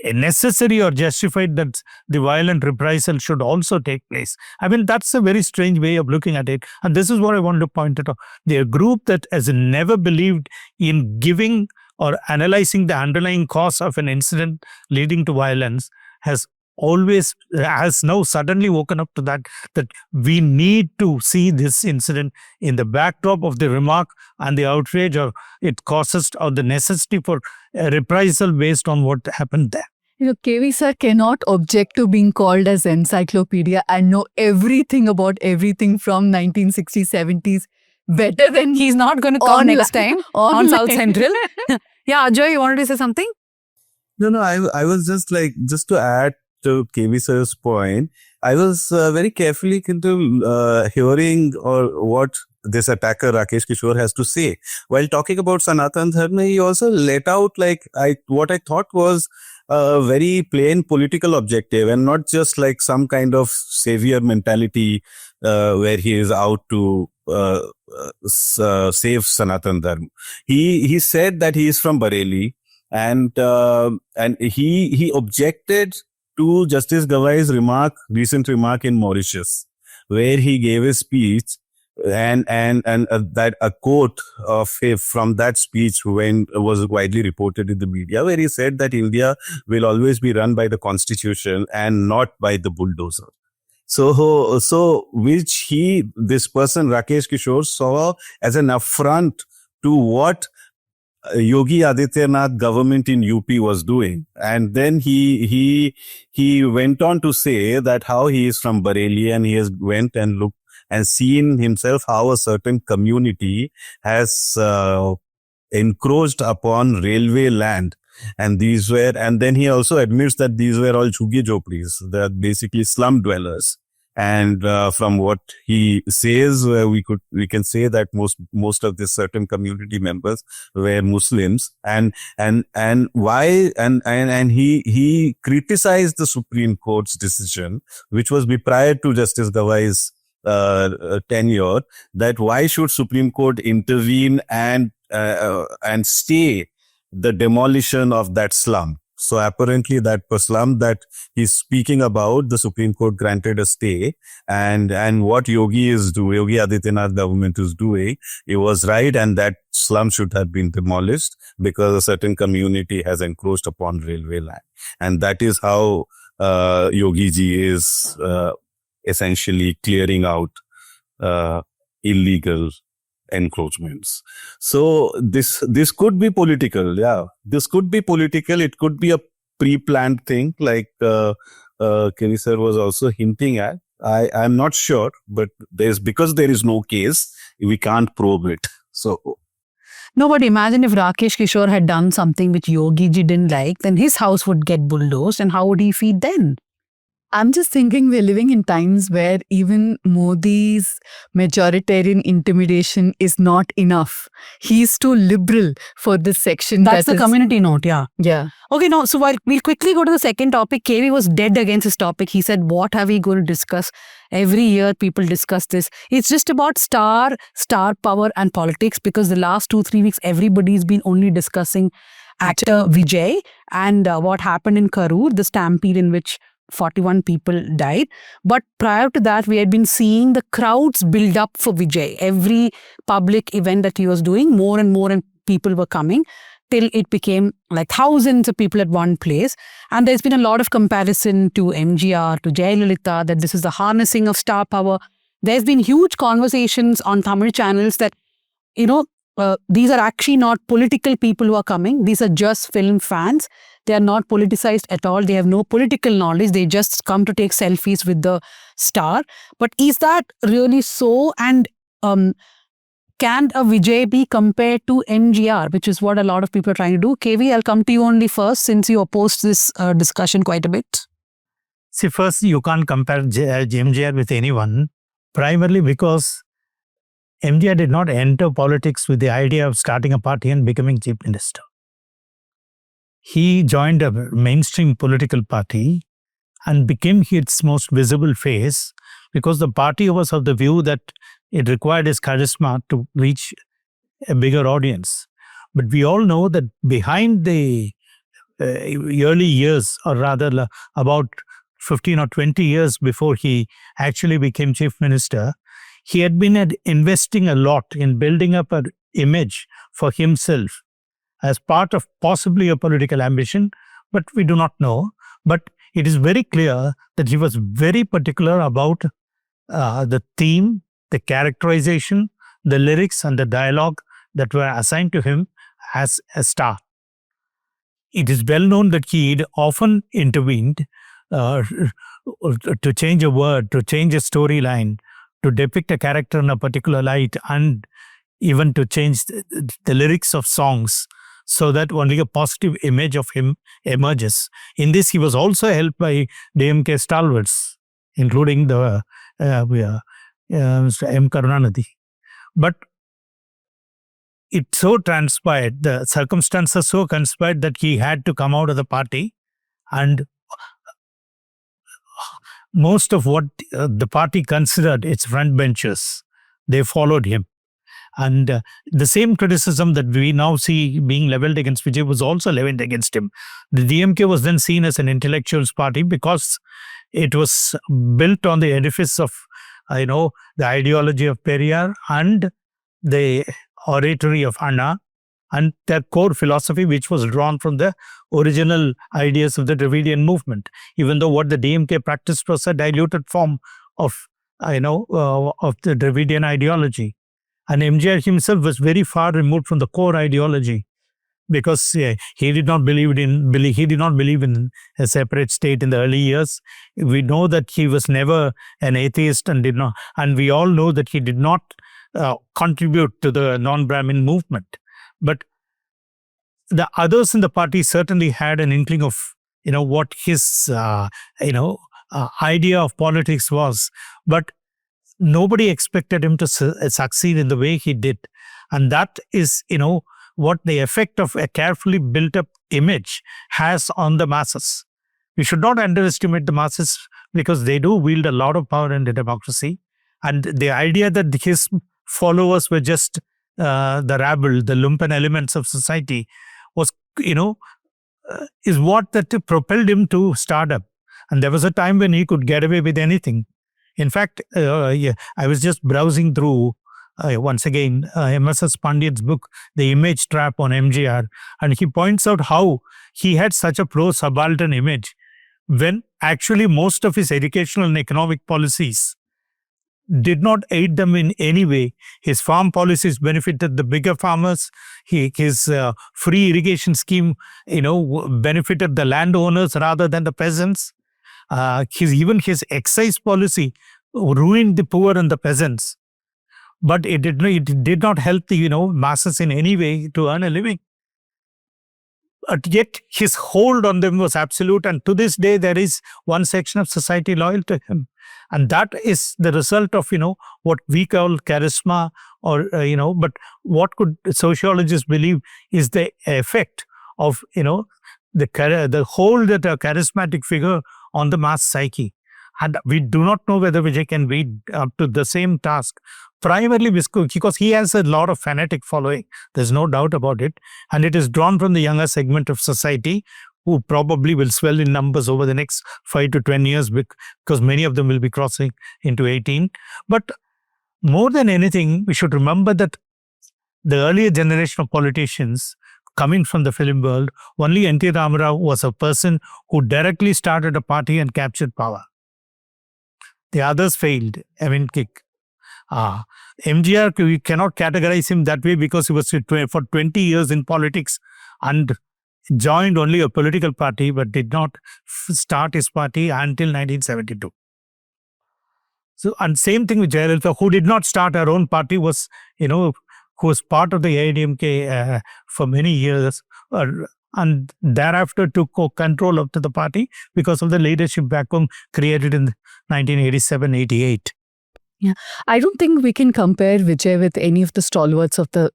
necessary or justified that the violent reprisal should also take place. I mean, that's a very strange way of looking at it. And this is what I want to point out. The group that has never believed in giving or analyzing the underlying cause of an incident leading to violence has now suddenly woken up to that we need to see this incident in the backdrop of the remark and the outrage or it causes or the necessity for a reprisal based on what happened there. KV sir cannot object to being called as encyclopedia and know everything about everything from 1960s, 70s better than He's not going to come next time on South Central. Yeah, Ajoy, you wanted to say something? No, I was just to add to KV sir's point, I was very carefully into hearing or what this attacker Rakesh Kishore has to say. While talking about Sanatana Dharma, he also let out what I thought was a very plain political objective and not just like some kind of savior mentality where he is out to save Sanatana Dharma. He said that he is from Bareilly and he objected to Justice Gavai's recent remark in Mauritius, where he gave a speech and that a quote of him from that speech was widely reported in the media, where he said that India will always be run by the constitution and not by the bulldozer. So which this person Rakesh Kishore saw as an affront to what Yogi Adityanath government in UP was doing. And then he went on to say that how he is from Bareilly and he has went and looked and seen himself how a certain community has encroached upon railway land. And then he also admits that these were all chuggi jhopris. They're basically slum dwellers. And from what he says, we can say that most of this certain community members were Muslims, and he criticized the Supreme Court's decision, which was prior to Justice Gavai's tenure, that why should Supreme Court intervene and stay the demolition of that slum. So apparently that slum that he's speaking about, the Supreme Court granted a stay, and what Yogi Adityanath government is doing, it was right, and that slum should have been demolished because a certain community has encroached upon railway land. And that is how Yogi ji is essentially clearing out illegal encroachments. So this could be political. Yeah, this could be political. It could be a pre-planned thing, like Kenny sir was also hinting at. I'm not sure, but because there is no case, we can't probe it. So. No, but imagine if Rakesh Kishore had done something which Yogi ji didn't like, then his house would get bulldozed, and how would he feed then? I'm just thinking we're living in times where even Modi's majoritarian intimidation is not enough. He's too liberal for this section. That's the community note, yeah. Yeah. Okay, now, so we'll quickly go to the second topic. KV was dead against his topic. He said, what are we going to discuss? Every year people discuss this. It's just about star power and politics, because the last 2-3 weeks, everybody's been only discussing actor Vijay and what happened in Karur, the stampede in which 41 people died. But prior to that, we had been seeing the crowds build up for Vijay. Every public event that he was doing, more and more people were coming, till it became like thousands of people at one place. And there's been a lot of comparison to MGR, to Jayalalitha, that this is the harnessing of star power. There's been huge conversations on Tamil channels that, these are actually not political people who are coming. These are just film fans. They are not politicized at all. They have no political knowledge. They just come to take selfies with the star. But is that really so? And can a Vijay be compared to MGR, which is what a lot of people are trying to do? KV, I'll come to you only first, since you opposed this discussion quite a bit. See, first, you can't compare MGR with anyone, primarily because MGR did not enter politics with the idea of starting a party and becoming chief minister. He joined a mainstream political party and became its most visible face because the party was of the view that it required his charisma to reach a bigger audience. But we all know that behind the early years, or rather about 15 or 20 years before he actually became chief minister, he had been investing a lot in building up an image for himself as part of possibly a political ambition, but we do not know. But it is very clear that he was very particular about the theme, the characterization, the lyrics and the dialogue that were assigned to him as a star. It is well known that he had often intervened to change a word, to change a storyline, to depict a character in a particular light, and even to change the lyrics of songs so that only a positive image of him emerges. In this, he was also helped by DMK stalwarts, including the Mr. M. Karunanidhi. But it so transpired, the circumstances so conspired that he had to come out of the party, and most of what the party considered its front benchers, they followed him. And the same criticism that we now see being leveled against Vijay was also leveled against him. The DMK was then seen as an intellectuals party because it was built on the edifice of, the ideology of Periyar and the oratory of Anna, and their core philosophy, which was drawn from the original ideas of the Dravidian movement, even though what the DMK practiced was a diluted form of, of the Dravidian ideology. And MJR himself was very far removed from the core ideology, because he did not believe in a separate state in the early years. We know that he was never an atheist and we all know that he did not contribute to the non-Brahmin movement. But the others in the party certainly had an inkling of, what his, idea of politics was. But nobody expected him to succeed in the way he did. And that is, what the effect of a carefully built up image has on the masses. We should not underestimate the masses, because they do wield a lot of power in the democracy. And the idea that his followers were just the rabble, the lumpen elements of society, was, is what that propelled him to stardom. And there was a time when he could get away with anything. In fact, I was just browsing through, once again, M.S.S. Pandit's book, The Image Trap on MJR, and he points out how he had such a pro-subaltern image when actually most of his educational and economic policies did not aid them in any way. His farm policies benefited the bigger farmers. His free irrigation scheme, benefited the landowners rather than the peasants. Even his excise policy ruined the poor and the peasants. But it did not help the masses in any way to earn a living. But yet his hold on them was absolute, and to this day there is one section of society loyal to him. And that is the result of what we call charisma, or but what could sociologists believe is the effect of the hold that a charismatic figure on the mass psyche. And we do not know whether Vijay can be up to the same task, primarily because he has a lot of fanatic following. There's no doubt about it. And it is drawn from the younger segment of society, who probably will swell in numbers over the next 5 to 10 years, because many of them will be crossing into 18. But more than anything, we should remember that the earlier generation of politicians coming from the film world, only N.T. Ramarao was a person who directly started a party and captured power. The others failed. MJR, we cannot categorize him that way, because he was for 20 years in politics and joined only a political party, but did not start his party until 1972. So, and same thing with Jayalalitha, who did not start her own party, was, who was part of the AIDMK for many years, and thereafter took control up to the party because of the leadership vacuum created in 1987-88. Yeah, I don't think we can compare Vijay with any of the stalwarts of the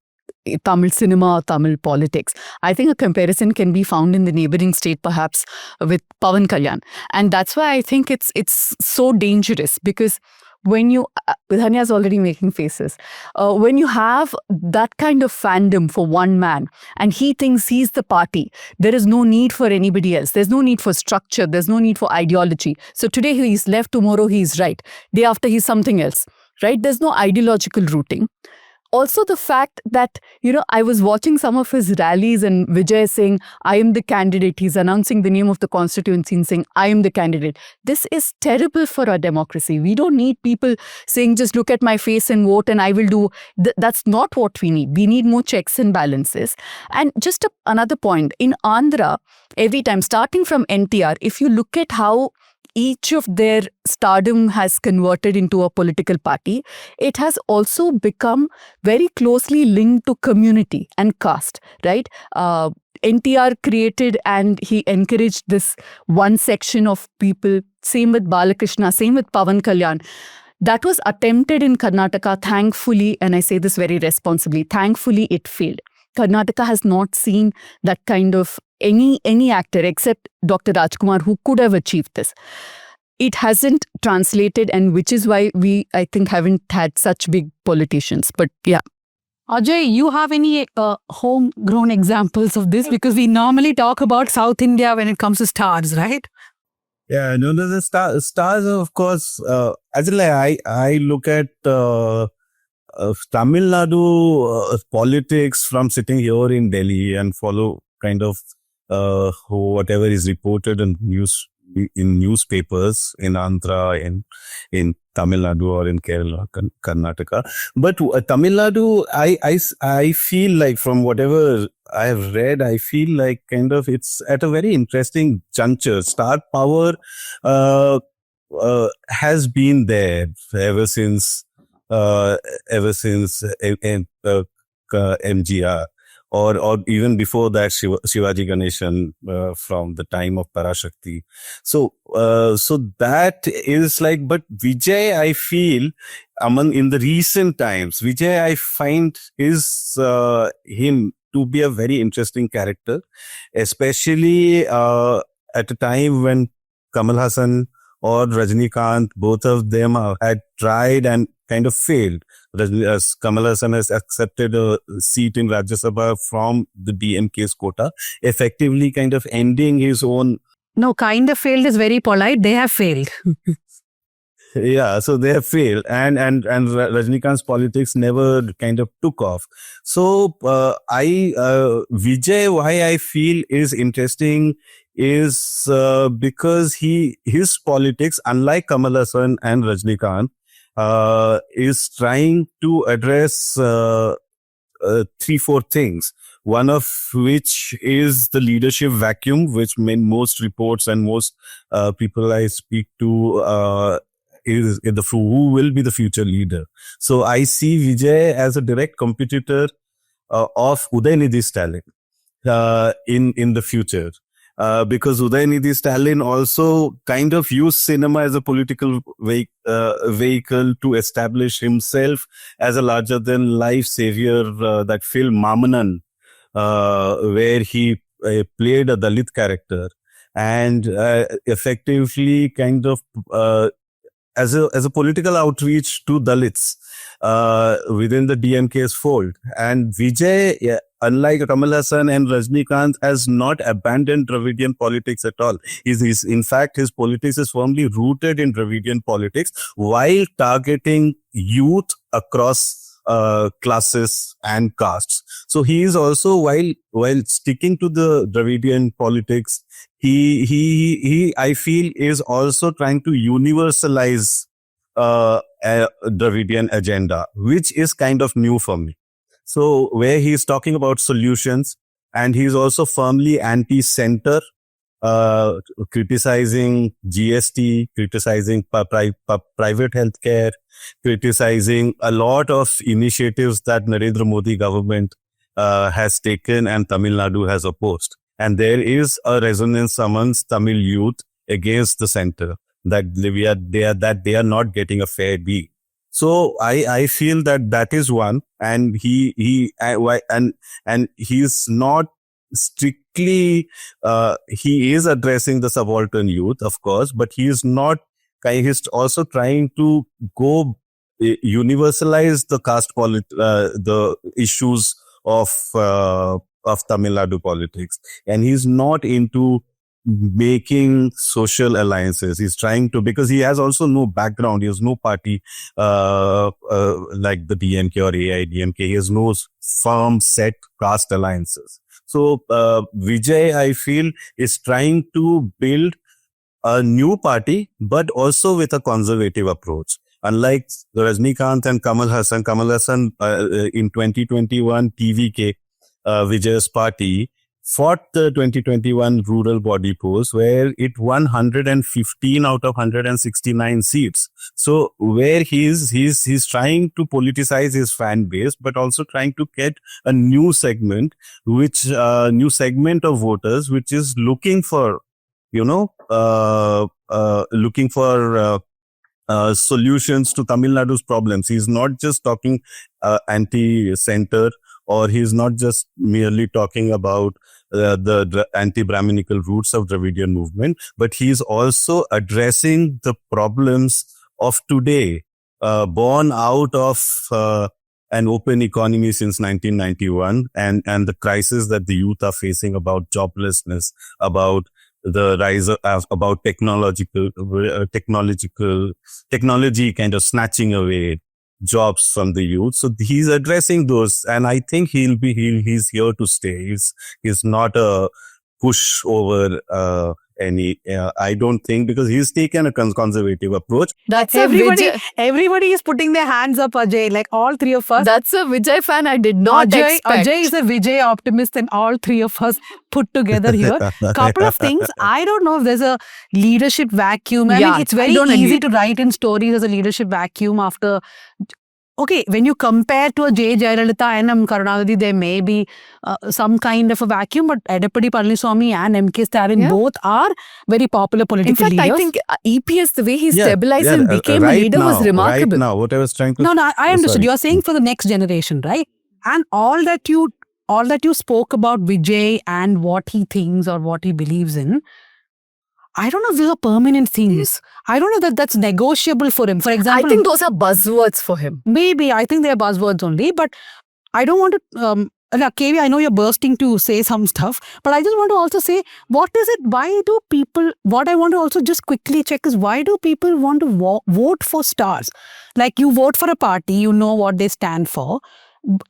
Tamil cinema or Tamil politics. I think a comparison can be found in the neighboring state, perhaps, with Pawan Kalyan. And that's why I think it's so dangerous, because when you, Dhanya's already making faces, when you have that kind of fandom for one man and he thinks he's the party, there is no need for anybody else. There's no need for structure. There's no need for ideology. So today he's left, tomorrow he's right. Day after he's something else, right? There's no ideological rooting. Also, the fact that, I was watching some of his rallies and Vijay saying, I am the candidate. He's announcing the name of the constituency and saying, I am the candidate. This is terrible for our democracy. We don't need people saying, just look at my face and vote and I will do. That's not what we need. We need more checks and balances. And just another point, in Andhra, every time, starting from NTR, if you look at how each of their stardom has converted into a political party, it has also become very closely linked to community and caste, right? NTR created and he encouraged this one section of people. Same with Balakrishna, same with Pawan Kalyan. That was attempted in Karnataka, thankfully, and I say this very responsibly, thankfully it failed. Karnataka has not seen that kind of any actor except Dr. Rajkumar who could have achieved this. It hasn't translated, and which is why we, I think, haven't had such big politicians. But yeah. Ajoy, you have any homegrown examples of this? Because we normally talk about South India when it comes to stars, right? Yeah, no, the stars, of course. I look at Tamil Nadu politics from sitting here in Delhi and follow kind of whatever is reported in newspapers in Andhra, in Tamil Nadu or in Kerala, Karnataka. But Tamil Nadu, I feel like from whatever I have read, I feel like kind of it's at a very interesting juncture. Star power has been there ever since MGR. Or even before that, Shivaji Ganeshan from the time of Parashakti. So that is like, but Vijay, I feel, in the recent times, Vijay, I find is him to be a very interesting character, especially at a time when Kamal Hassan or Rajinikanth, both of them had tried and kind of failed. Kamal Hassan has accepted a seat in Rajya Sabha from the DMK's quota, effectively kind of ending his own. No, kind of failed is very polite. They have failed. Yeah, so they have failed, and Rajinikanth's politics never kind of took off. So Vijay, why I feel is interesting is because his politics, unlike Kamal Hassan and Rajinikanth, is trying to address 3-4 things. One of which is the leadership vacuum, which most reports and most people I speak to is who will be the future leader. So I see Vijay as a direct competitor of Udayanidhi Stalin in the future. Because Udayanidhi Stalin also kind of used cinema as a political vehicle to establish himself as a larger-than-life savior. That film Mamanan, where he played a Dalit character and effectively kind of as a political outreach to Dalits within the DMK's fold. And Vijay, unlike Kamal Hassan and Rajinikanth, has not abandoned Dravidian politics at all. In fact, his politics is firmly rooted in Dravidian politics while targeting youth across classes and castes. So he is also, while sticking to the Dravidian politics, he I feel is also trying to universalize a Dravidian agenda, which is kind of new for me. So where he's talking about solutions, and he's also firmly anti-center, criticizing GST, criticizing private healthcare, criticizing a lot of initiatives that Narendra Modi government has taken and Tamil Nadu has opposed. And there is a resonance amongst Tamil youth against the center, that they are not getting a fair deal. So I feel that is one, and he's not strictly he is addressing the subaltern youth, of course, but he is not He's also trying to go universalize the the issues of Tamil Nadu politics, and he's not into making social alliances. He's trying to, because he has also no background. He has no party like the DMK or AIDMK. He has no firm set caste alliances. So Vijay, I feel, is trying to build a new party, but also with a conservative approach. Unlike Rajnikant and Kamal Hassan in 2021 TVK, Vijay's party fought the 2021 rural body polls, where it won 115 out of 169 seats. So where he's trying to politicize his fan base, but also trying to get a new segment, new segment of voters, which is looking for, solutions to Tamil Nadu's problems. He's not just talking anti-center, or he's not just merely talking about the anti-Brahminical roots of Dravidian movement, but he's also addressing the problems of today, born out of an open economy since 1991, and the crisis that the youth are facing about joblessness, about the rise of, about technology kind of snatching away jobs from the youth. So he's addressing those, and I think he's here to stay. He's not a pushover I don't think, because he's taken a conservative approach. That's everybody is putting their hands up, Ajay, like all three of us. That's a Vijay fan I did not expect. Ajay is a Vijay optimist, and all three of us put together here. Couple of things. I don't know if there's a leadership vacuum. I mean, it's very easy to write in stories as a leadership vacuum after. Okay, when you compare to a J. Jayalalitha and M. Karunanidhi, there may be some kind of a vacuum, but Edappadi Palaniswamy and M.K. Stalin both are very popular political leaders. In fact, I think EPS, the way he stabilized and became a leader was remarkable. Right now, what I was trying to... No, I understood. You are saying for the next generation, right? And all that you spoke about Vijay and what he thinks or what he believes in, I don't know if these are permanent things. I don't know that that's negotiable for him. For example, I think those are buzzwords for him. Maybe. I think they're buzzwords only. But I don't want to... KV, I know you're bursting to say some stuff. But I just want to also say, what is it? Why do people... What I want to also just quickly check is, why do people want to vote for stars? Like, you vote for a party, you know what they stand for.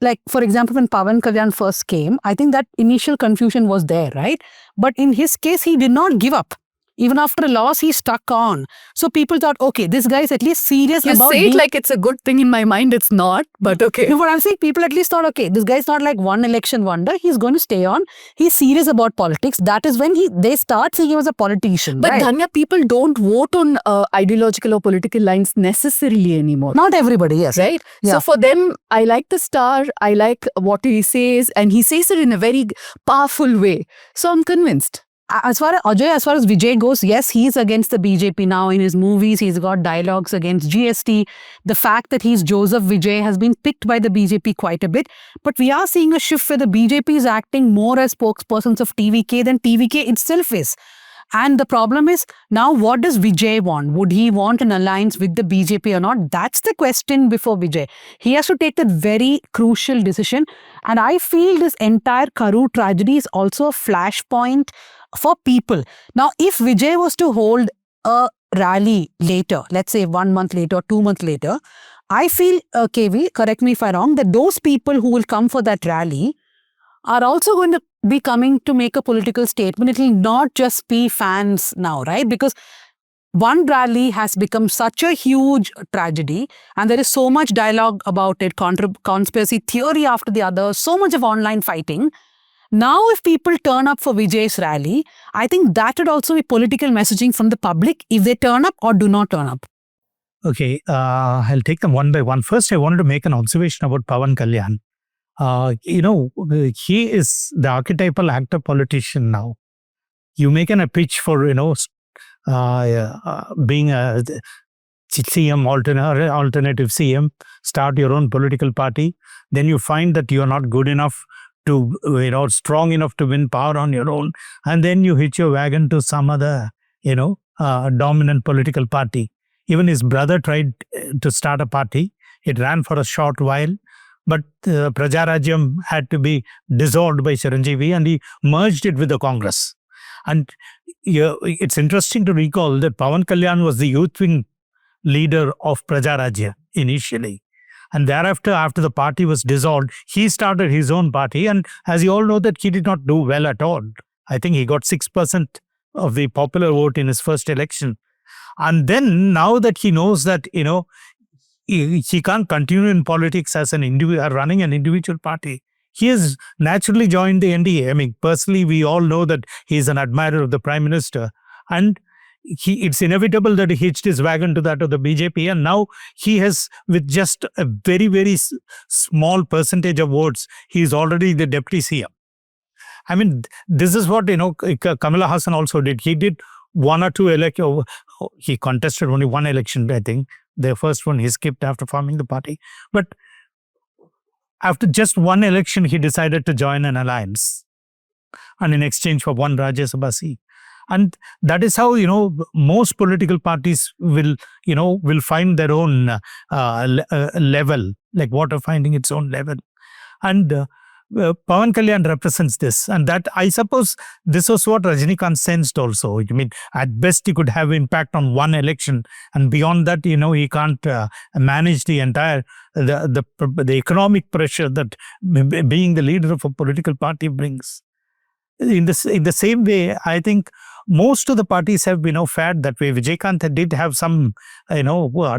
Like, for example, when Pawan Kalyan first came, I think that initial confusion was there, right? But in his case, he did not give up. Even after a loss, he stuck on. So people thought, okay, this guy is at least serious about... You say it like it's a good thing. In my mind, it's not, but okay. No, what I'm saying, people at least thought, okay, this guy is not like one election wonder. He's going to stay on. He's serious about politics. That is when they start seeing him as a politician. But right? Dhanya, people don't vote on ideological or political lines necessarily anymore. Not everybody, yes. Right? Yeah. So for them, I like the star. I like what he says. And he says it in a very powerful way. So I'm convinced. As far as Vijay goes, yes, he's against the BJP now. In his movies, he's got dialogues against GST. The fact that he's Joseph Vijay has been picked by the BJP quite a bit. But we are seeing a shift where the BJP is acting more as spokespersons of TVK than TVK itself is. And the problem is, now what does Vijay want? Would he want an alliance with the BJP or not? That's the question before Vijay. He has to take that very crucial decision. And I feel this entire Karur tragedy is also a flashpoint for people. Now, if Vijay was to hold a rally later, let's say 1 month later, 2 months later, I feel, KV, correct me if I'm wrong, that those people who will come for that rally are also going to be coming to make a political statement. It will not just be fans now, right? Because one rally has become such a huge tragedy, and there is so much dialogue about it, conspiracy theory after the other, so much of online fighting. Now, if people turn up for Vijay's rally, I think that would also be political messaging from the public if they turn up or do not turn up. Okay, I'll take them one by one. First, I wanted to make an observation about Pawan Kalyan. He is the archetypal actor politician now. You make a pitch for, being a CM, alternative CM, start your own political party. Then you find that you are not good enough to, strong enough to win power on your own. And then you hitch your wagon to some other, dominant political party. Even his brother tried to start a party. It ran for a short while, but Prajarajyam had to be dissolved by Chiranjeevi, and he merged it with the Congress. And it's interesting to recall that Pawan Kalyan was the youth wing leader of Prajarajya initially. And thereafter, after the party was dissolved, he started his own party. And as you all know, that he did not do well at all. I think he got 6% of the popular vote in his first election. And then now that he knows that, he can't continue in politics as an individual, running an individual party, he has naturally joined the NDA. I mean, personally, we all know that he is an admirer of the Prime Minister. And it's inevitable that he hitched his wagon to that of the BJP, and now he has, with just a very, very small percentage of votes, he is already the deputy CM. I mean, this is what, Kamala Hassan also did. He did one or two elections. He contested only one election, I think. The first one he skipped after forming the party. But after just one election, he decided to join an alliance, and in exchange for one Rajya Sabha seat. And that is how, most political parties will find their own level, like water finding its own level. And Pawan Kalyan represents this. And that, I suppose, this was what Rajinikanth sensed also. I mean, at best, he could have impact on one election. And beyond that, he can't manage the entire, the economic pressure that being the leader of a political party brings. In the same way, I think most of the parties have, fared that way. Vijaykanth did have some,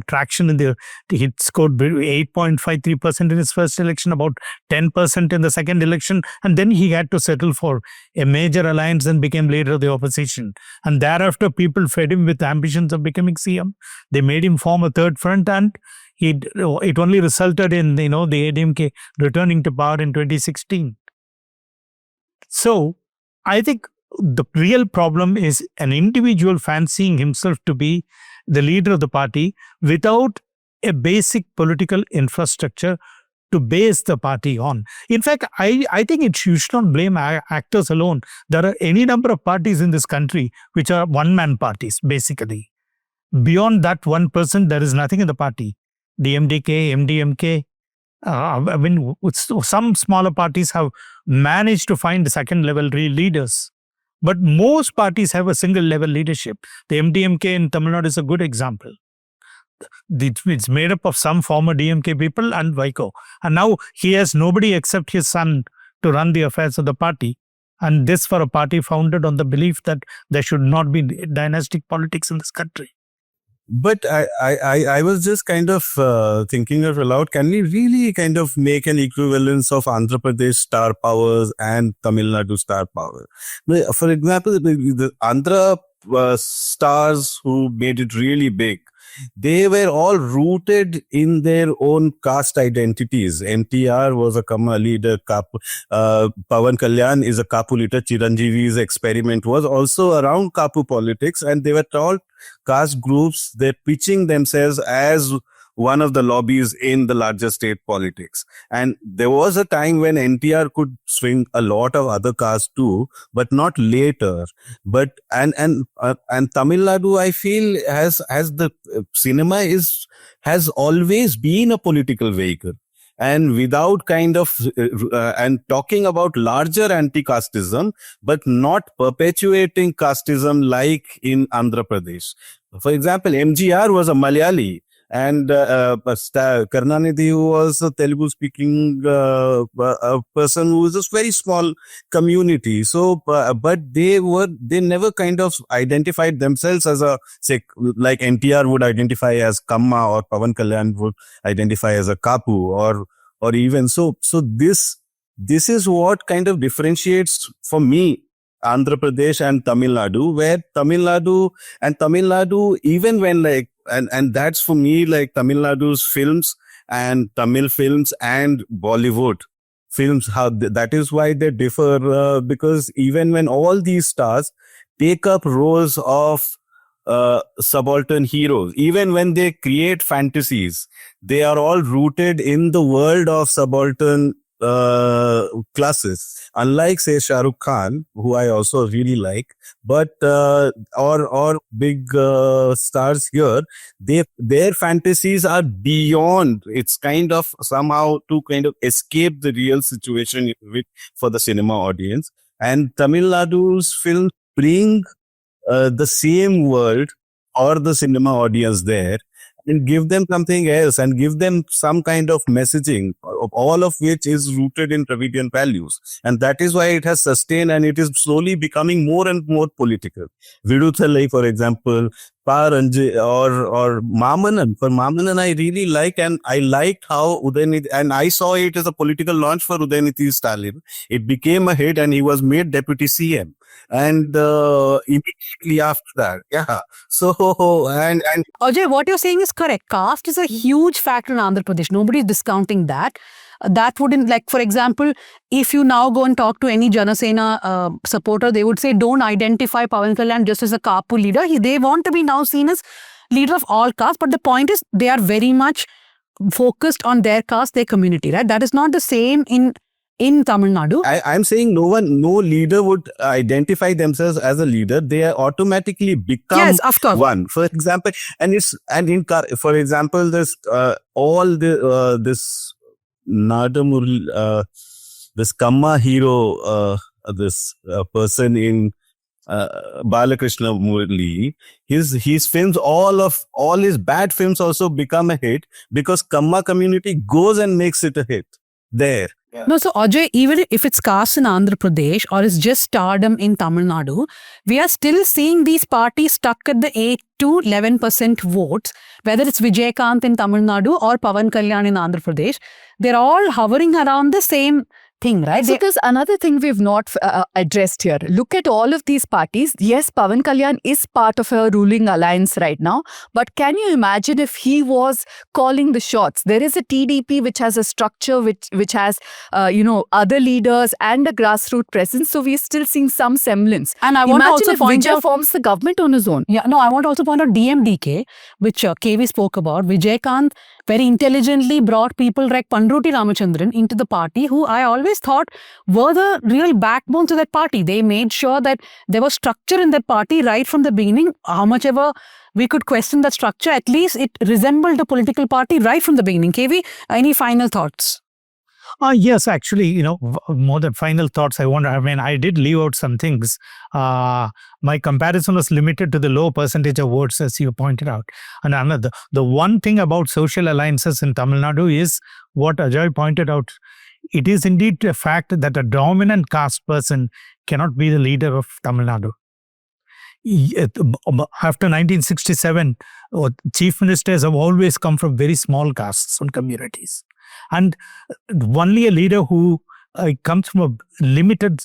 traction he scored 8.53% in his first election, about 10% in the second election. And then he had to settle for a major alliance and became leader of the opposition. And thereafter, people fed him with ambitions of becoming CM. They made him form a third front, and it only resulted in, the ADMK returning to power in 2016. So, I think the real problem is an individual fancying himself to be the leader of the party without a basic political infrastructure to base the party on. In fact, I think you should not blame actors alone. There are any number of parties in this country which are one-man parties, basically. Beyond that one person, there is nothing in the party. The MDK, MDMK, some smaller parties have managed to find second-level leaders. But most parties have a single-level leadership. The MDMK in Tamil Nadu is a good example. It's made up of some former DMK people and Vaiko. And now he has nobody except his son to run the affairs of the party. And this for a party founded on the belief that there should not be dynastic politics in this country. But I was just kind of thinking out aloud, can we really kind of make an equivalence of Andhra Pradesh star powers and Tamil Nadu star power? For example, the Andhra stars who made it really big, they were all rooted in their own caste identities. NTR was a Kama leader, Pawan Kalyan is a Kapu leader, Chiranjeevi's experiment was also around Kapu politics, and they were all caste groups. They're pitching themselves as one of the lobbies in the larger state politics. And there was a time when NTR could swing a lot of other castes too, but not later. But and Tamil Nadu, I feel, has the cinema has always been a political vehicle. And without kind of, and talking about larger anti-casteism, but not perpetuating casteism like in Andhra Pradesh. For example, MGR was a Malayali, and Karunanidhi, who was a Telugu-speaking person who was a very small community. So, but they never kind of identified themselves as like NTR would identify as Kamma, or Pawan Kalyan would identify as a Kapu, or even so. So this is what kind of differentiates for me Andhra Pradesh and Tamil Nadu, where Tamil Nadu, even when like, and that's for me, like Tamil Nadu's films and Tamil films and Bollywood films, how that is why they differ, because even when all these stars take up roles of subaltern heroes, even when they create fantasies, they are all rooted in the world of subaltern classes. Unlike, say, Shah Rukh Khan, who I also really like, but or big stars here, their fantasies are beyond. It's kind of somehow to kind of escape the real situation for the cinema audience. And Tamil Nadu's films bring the same world or the cinema audience there, and give them something else and give them some kind of messaging, all of which is rooted in Dravidian values. And that is why it has sustained, and it is slowly becoming more and more political. Viduthalai, for example, Paranji or Mamanan. For Mamanan, I really like, and I liked how Udayanidhi, and I saw it as a political launch for Udayanidhi Stalin. It became a hit and he was made deputy CM. And immediately after that, yeah. So, and Ajay, what you're saying is correct. Caste is a huge factor in Andhra Pradesh. Nobody's discounting that. That wouldn't, like, for example, if you now go and talk to any Janasena supporter, they would say, don't identify Pawan Kalyan just as a Kapu leader. They want to be now seen as leader of all castes. But the point is, they are very much focused on their caste, their community, right? That is not the same in Tamil Nadu. I'm saying no leader would identify themselves as a leader. They automatically become Yes, of course. one. For example, for example, this this Nadamurli, this Kamma hero, this person in Balakrishna Murli, his films, all his bad films also become a hit because Kamma community goes and makes it a hit there. Yeah. No, so Ajay, even if it's caste in Andhra Pradesh or it's just stardom in Tamil Nadu, we are still seeing these parties stuck at the 8 to 11% votes, whether it's Vijaykanth in Tamil Nadu or Pawan Kalyan in Andhra Pradesh. They're all hovering around the same thing, right? So there's another thing we've not addressed here. Look at all of these parties. Yes, Pawan Kalyan is part of a ruling alliance right now, but can you imagine if he was calling the shots? There is a TDP which has a structure which has other leaders and a grassroots presence. So we're still seeing some semblance. And I want to also point out, forms the government on his own. Yeah, no, I want to also point out DMDK, which KV spoke about. Vijaykanth very intelligently brought people like Pandruti Ramachandran into the party, who I always thought were the real backbones of that party. They made sure that there was structure in that party right from the beginning. How much ever we could question that structure, at least it resembled a political party right from the beginning. KV, any final thoughts? Yes, actually, more than final thoughts, I did leave out some things. My comparison was limited to the low percentage of votes, as you pointed out. And another, the one thing about social alliances in Tamil Nadu is what Ajoy pointed out. It is indeed a fact that a dominant caste person cannot be the leader of Tamil Nadu. After 1967, chief ministers have always come from very small castes and communities. And only a leader who comes from a limited,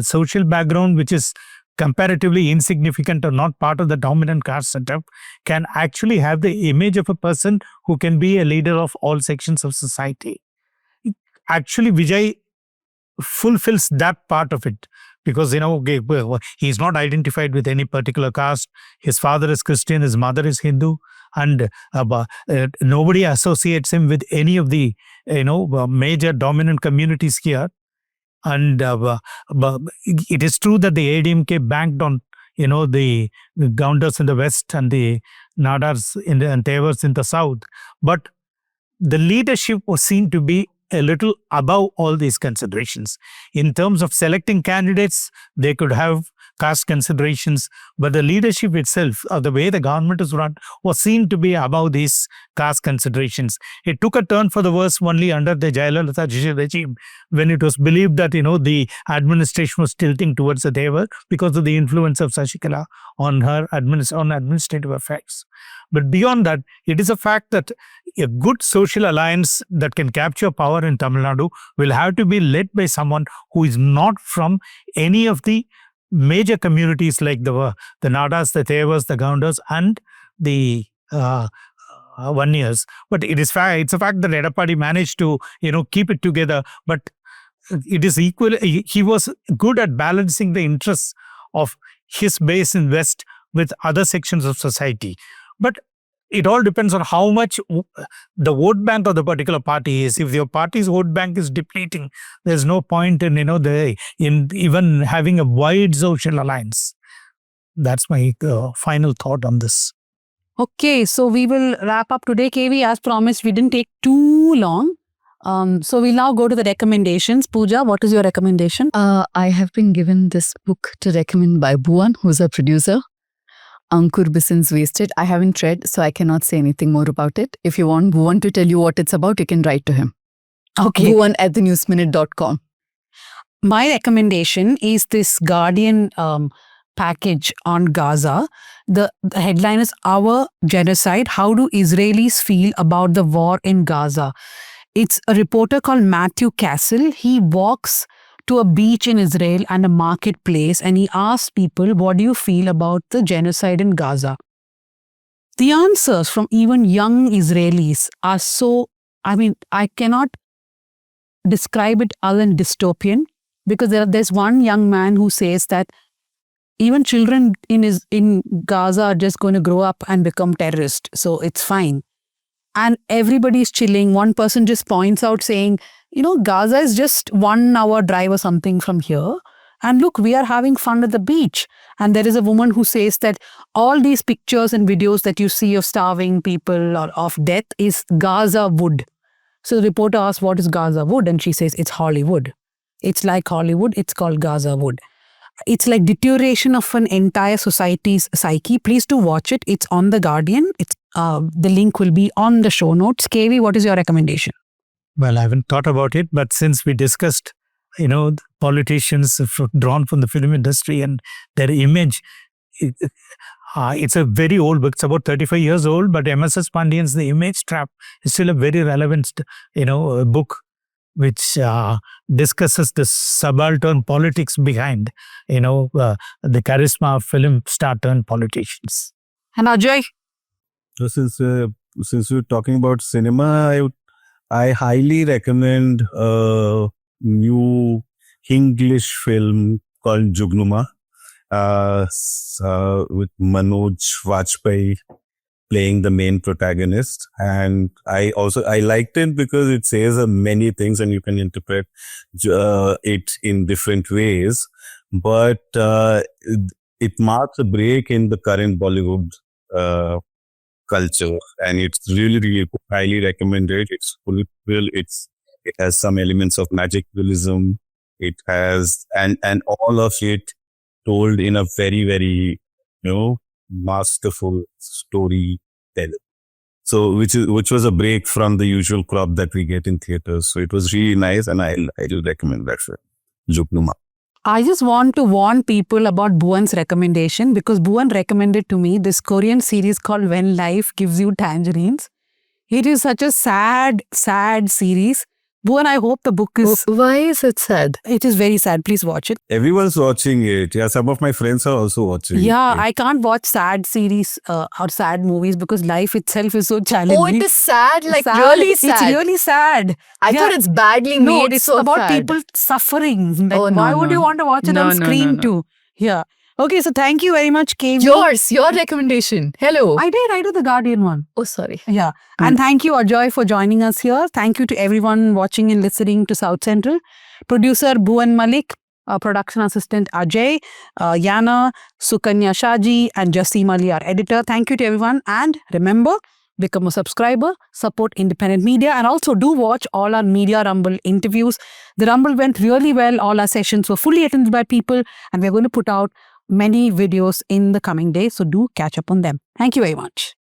social background, which is comparatively insignificant or not part of the dominant caste setup, can actually have the image of a person who can be a leader of all sections of society. Actually, Vijay fulfills that part of it because, he's not identified with any particular caste. His father is Christian, his mother is Hindu, and nobody associates him with any of the, major dominant communities here. And it is true that the ADMK banked on, the Gaundars in the west and the Nadars and Tevars in the south. But the leadership was seen to be a little above all these considerations. In terms of selecting candidates, they could have caste considerations, but the leadership itself, or the way the government is run, was seen to be above these caste considerations. It took a turn for the worse only under the Jayalalitha regime, when it was believed that, the administration was tilting towards the Deva because of the influence of Sashikala on her administrative affairs. But beyond that, it is a fact that a good social alliance that can capture power in Tamil Nadu will have to be led by someone who is not from any of the major communities like the Nadas, the Tevas, the Gaundars, and the Vanyas. But it's a fact that Edappadi managed to keep it together. But it is equal. He was good at balancing the interests of his base in West with other sections of society. But it all depends on how much the vote bank of the particular party is. If your party's vote bank is depleting, there's no point in, in even having a wide social alliance. That's my final thought on this. Okay, so we will wrap up today, KV. As promised, we didn't take too long. So we'll now go to the recommendations. Pooja, what is your recommendation? I have been given this book to recommend by Bhuvan, who's a producer. Ankur Bissen's Wasted. I haven't read, so I cannot say anything more about it. If you want Bhuvan to tell you what it's about, you can write to him. Okay. Bhuvan@thenewsminute.com. My recommendation is this Guardian package on Gaza. The headline is Our Genocide. How do Israelis feel about the war in Gaza? It's a reporter called Matthew Castle. He walks to a beach in Israel and a marketplace and he asks people, what do you feel about the genocide in Gaza? The answers from even young Israelis are so, I cannot describe it other than dystopian, because there's one young man who says that even children in Gaza are just going to grow up and become terrorists, so it's fine. And everybody's chilling. One person just points out saying, Gaza is just 1 hour drive or something from here. And look, we are having fun at the beach. And there is a woman who says that all these pictures and videos that you see of starving people or of death is Gaza wood. So the reporter asks, what is Gaza wood? And she says, it's Hollywood. It's like Hollywood. It's called Gaza wood. It's like deterioration of an entire society's psyche. Please do watch it. It's on The Guardian. It's the link will be on the show notes. KV, what is your recommendation? Well, I haven't thought about it, but since we discussed, politicians drawn from the film industry and their image, it's a very old book. It's about 35 years old, but M.S.S. Pandian's The Image Trap is still a very relevant, book, which discusses the subaltern politics behind, the charisma of film star turned politicians. And Ajoy? So since we're talking about cinema, I highly recommend a new English film called Jugnuma, with Manoj Vajpayee playing the main protagonist. And I liked it because it says many things and you can interpret it in different ways. But it marks a break in the current Bollywood culture, and it's really highly recommended. It's political. It has some elements of magic realism. It has and all of it told in a very, very masterful storytelling. So which was a break from the usual crop that we get in theaters. So it was really nice, and I do recommend that film, Jugnuma. I just want to warn people about Bhuvan's recommendation, because Bhuvan recommended to me this Korean series called When Life Gives You Tangerines. It is such a sad series. Bhuvan, I hope the book is... Why is it sad? It is very sad. Please watch it. Everyone's watching it. Yeah, some of my friends are also watching it. Yeah, I can't watch sad series or sad movies because life itself is so challenging. Oh, it is sad, really sad. It's really sad. I thought it's badly made. No, it's so about sad. people suffering. Like, no, why would you want to watch it on screen too? Yeah. Okay, so thank you very much, KV. Your recommendation. Hello. I did The Guardian one. Oh, sorry. Yeah. And thank you, Ajoy, for joining us here. Thank you to everyone watching and listening to South Central. Producer Bhuvan Malik, production assistant Ajay, Yana, Sukanya Shaji, and Jasim Ali, our editor. Thank you to everyone. And remember, become a subscriber, support independent media, and also do watch all our Media Rumble interviews. The Rumble went really well. All our sessions were fully attended by people, and we're going to put out many videos in the coming days. So do catch up on them. Thank you very much.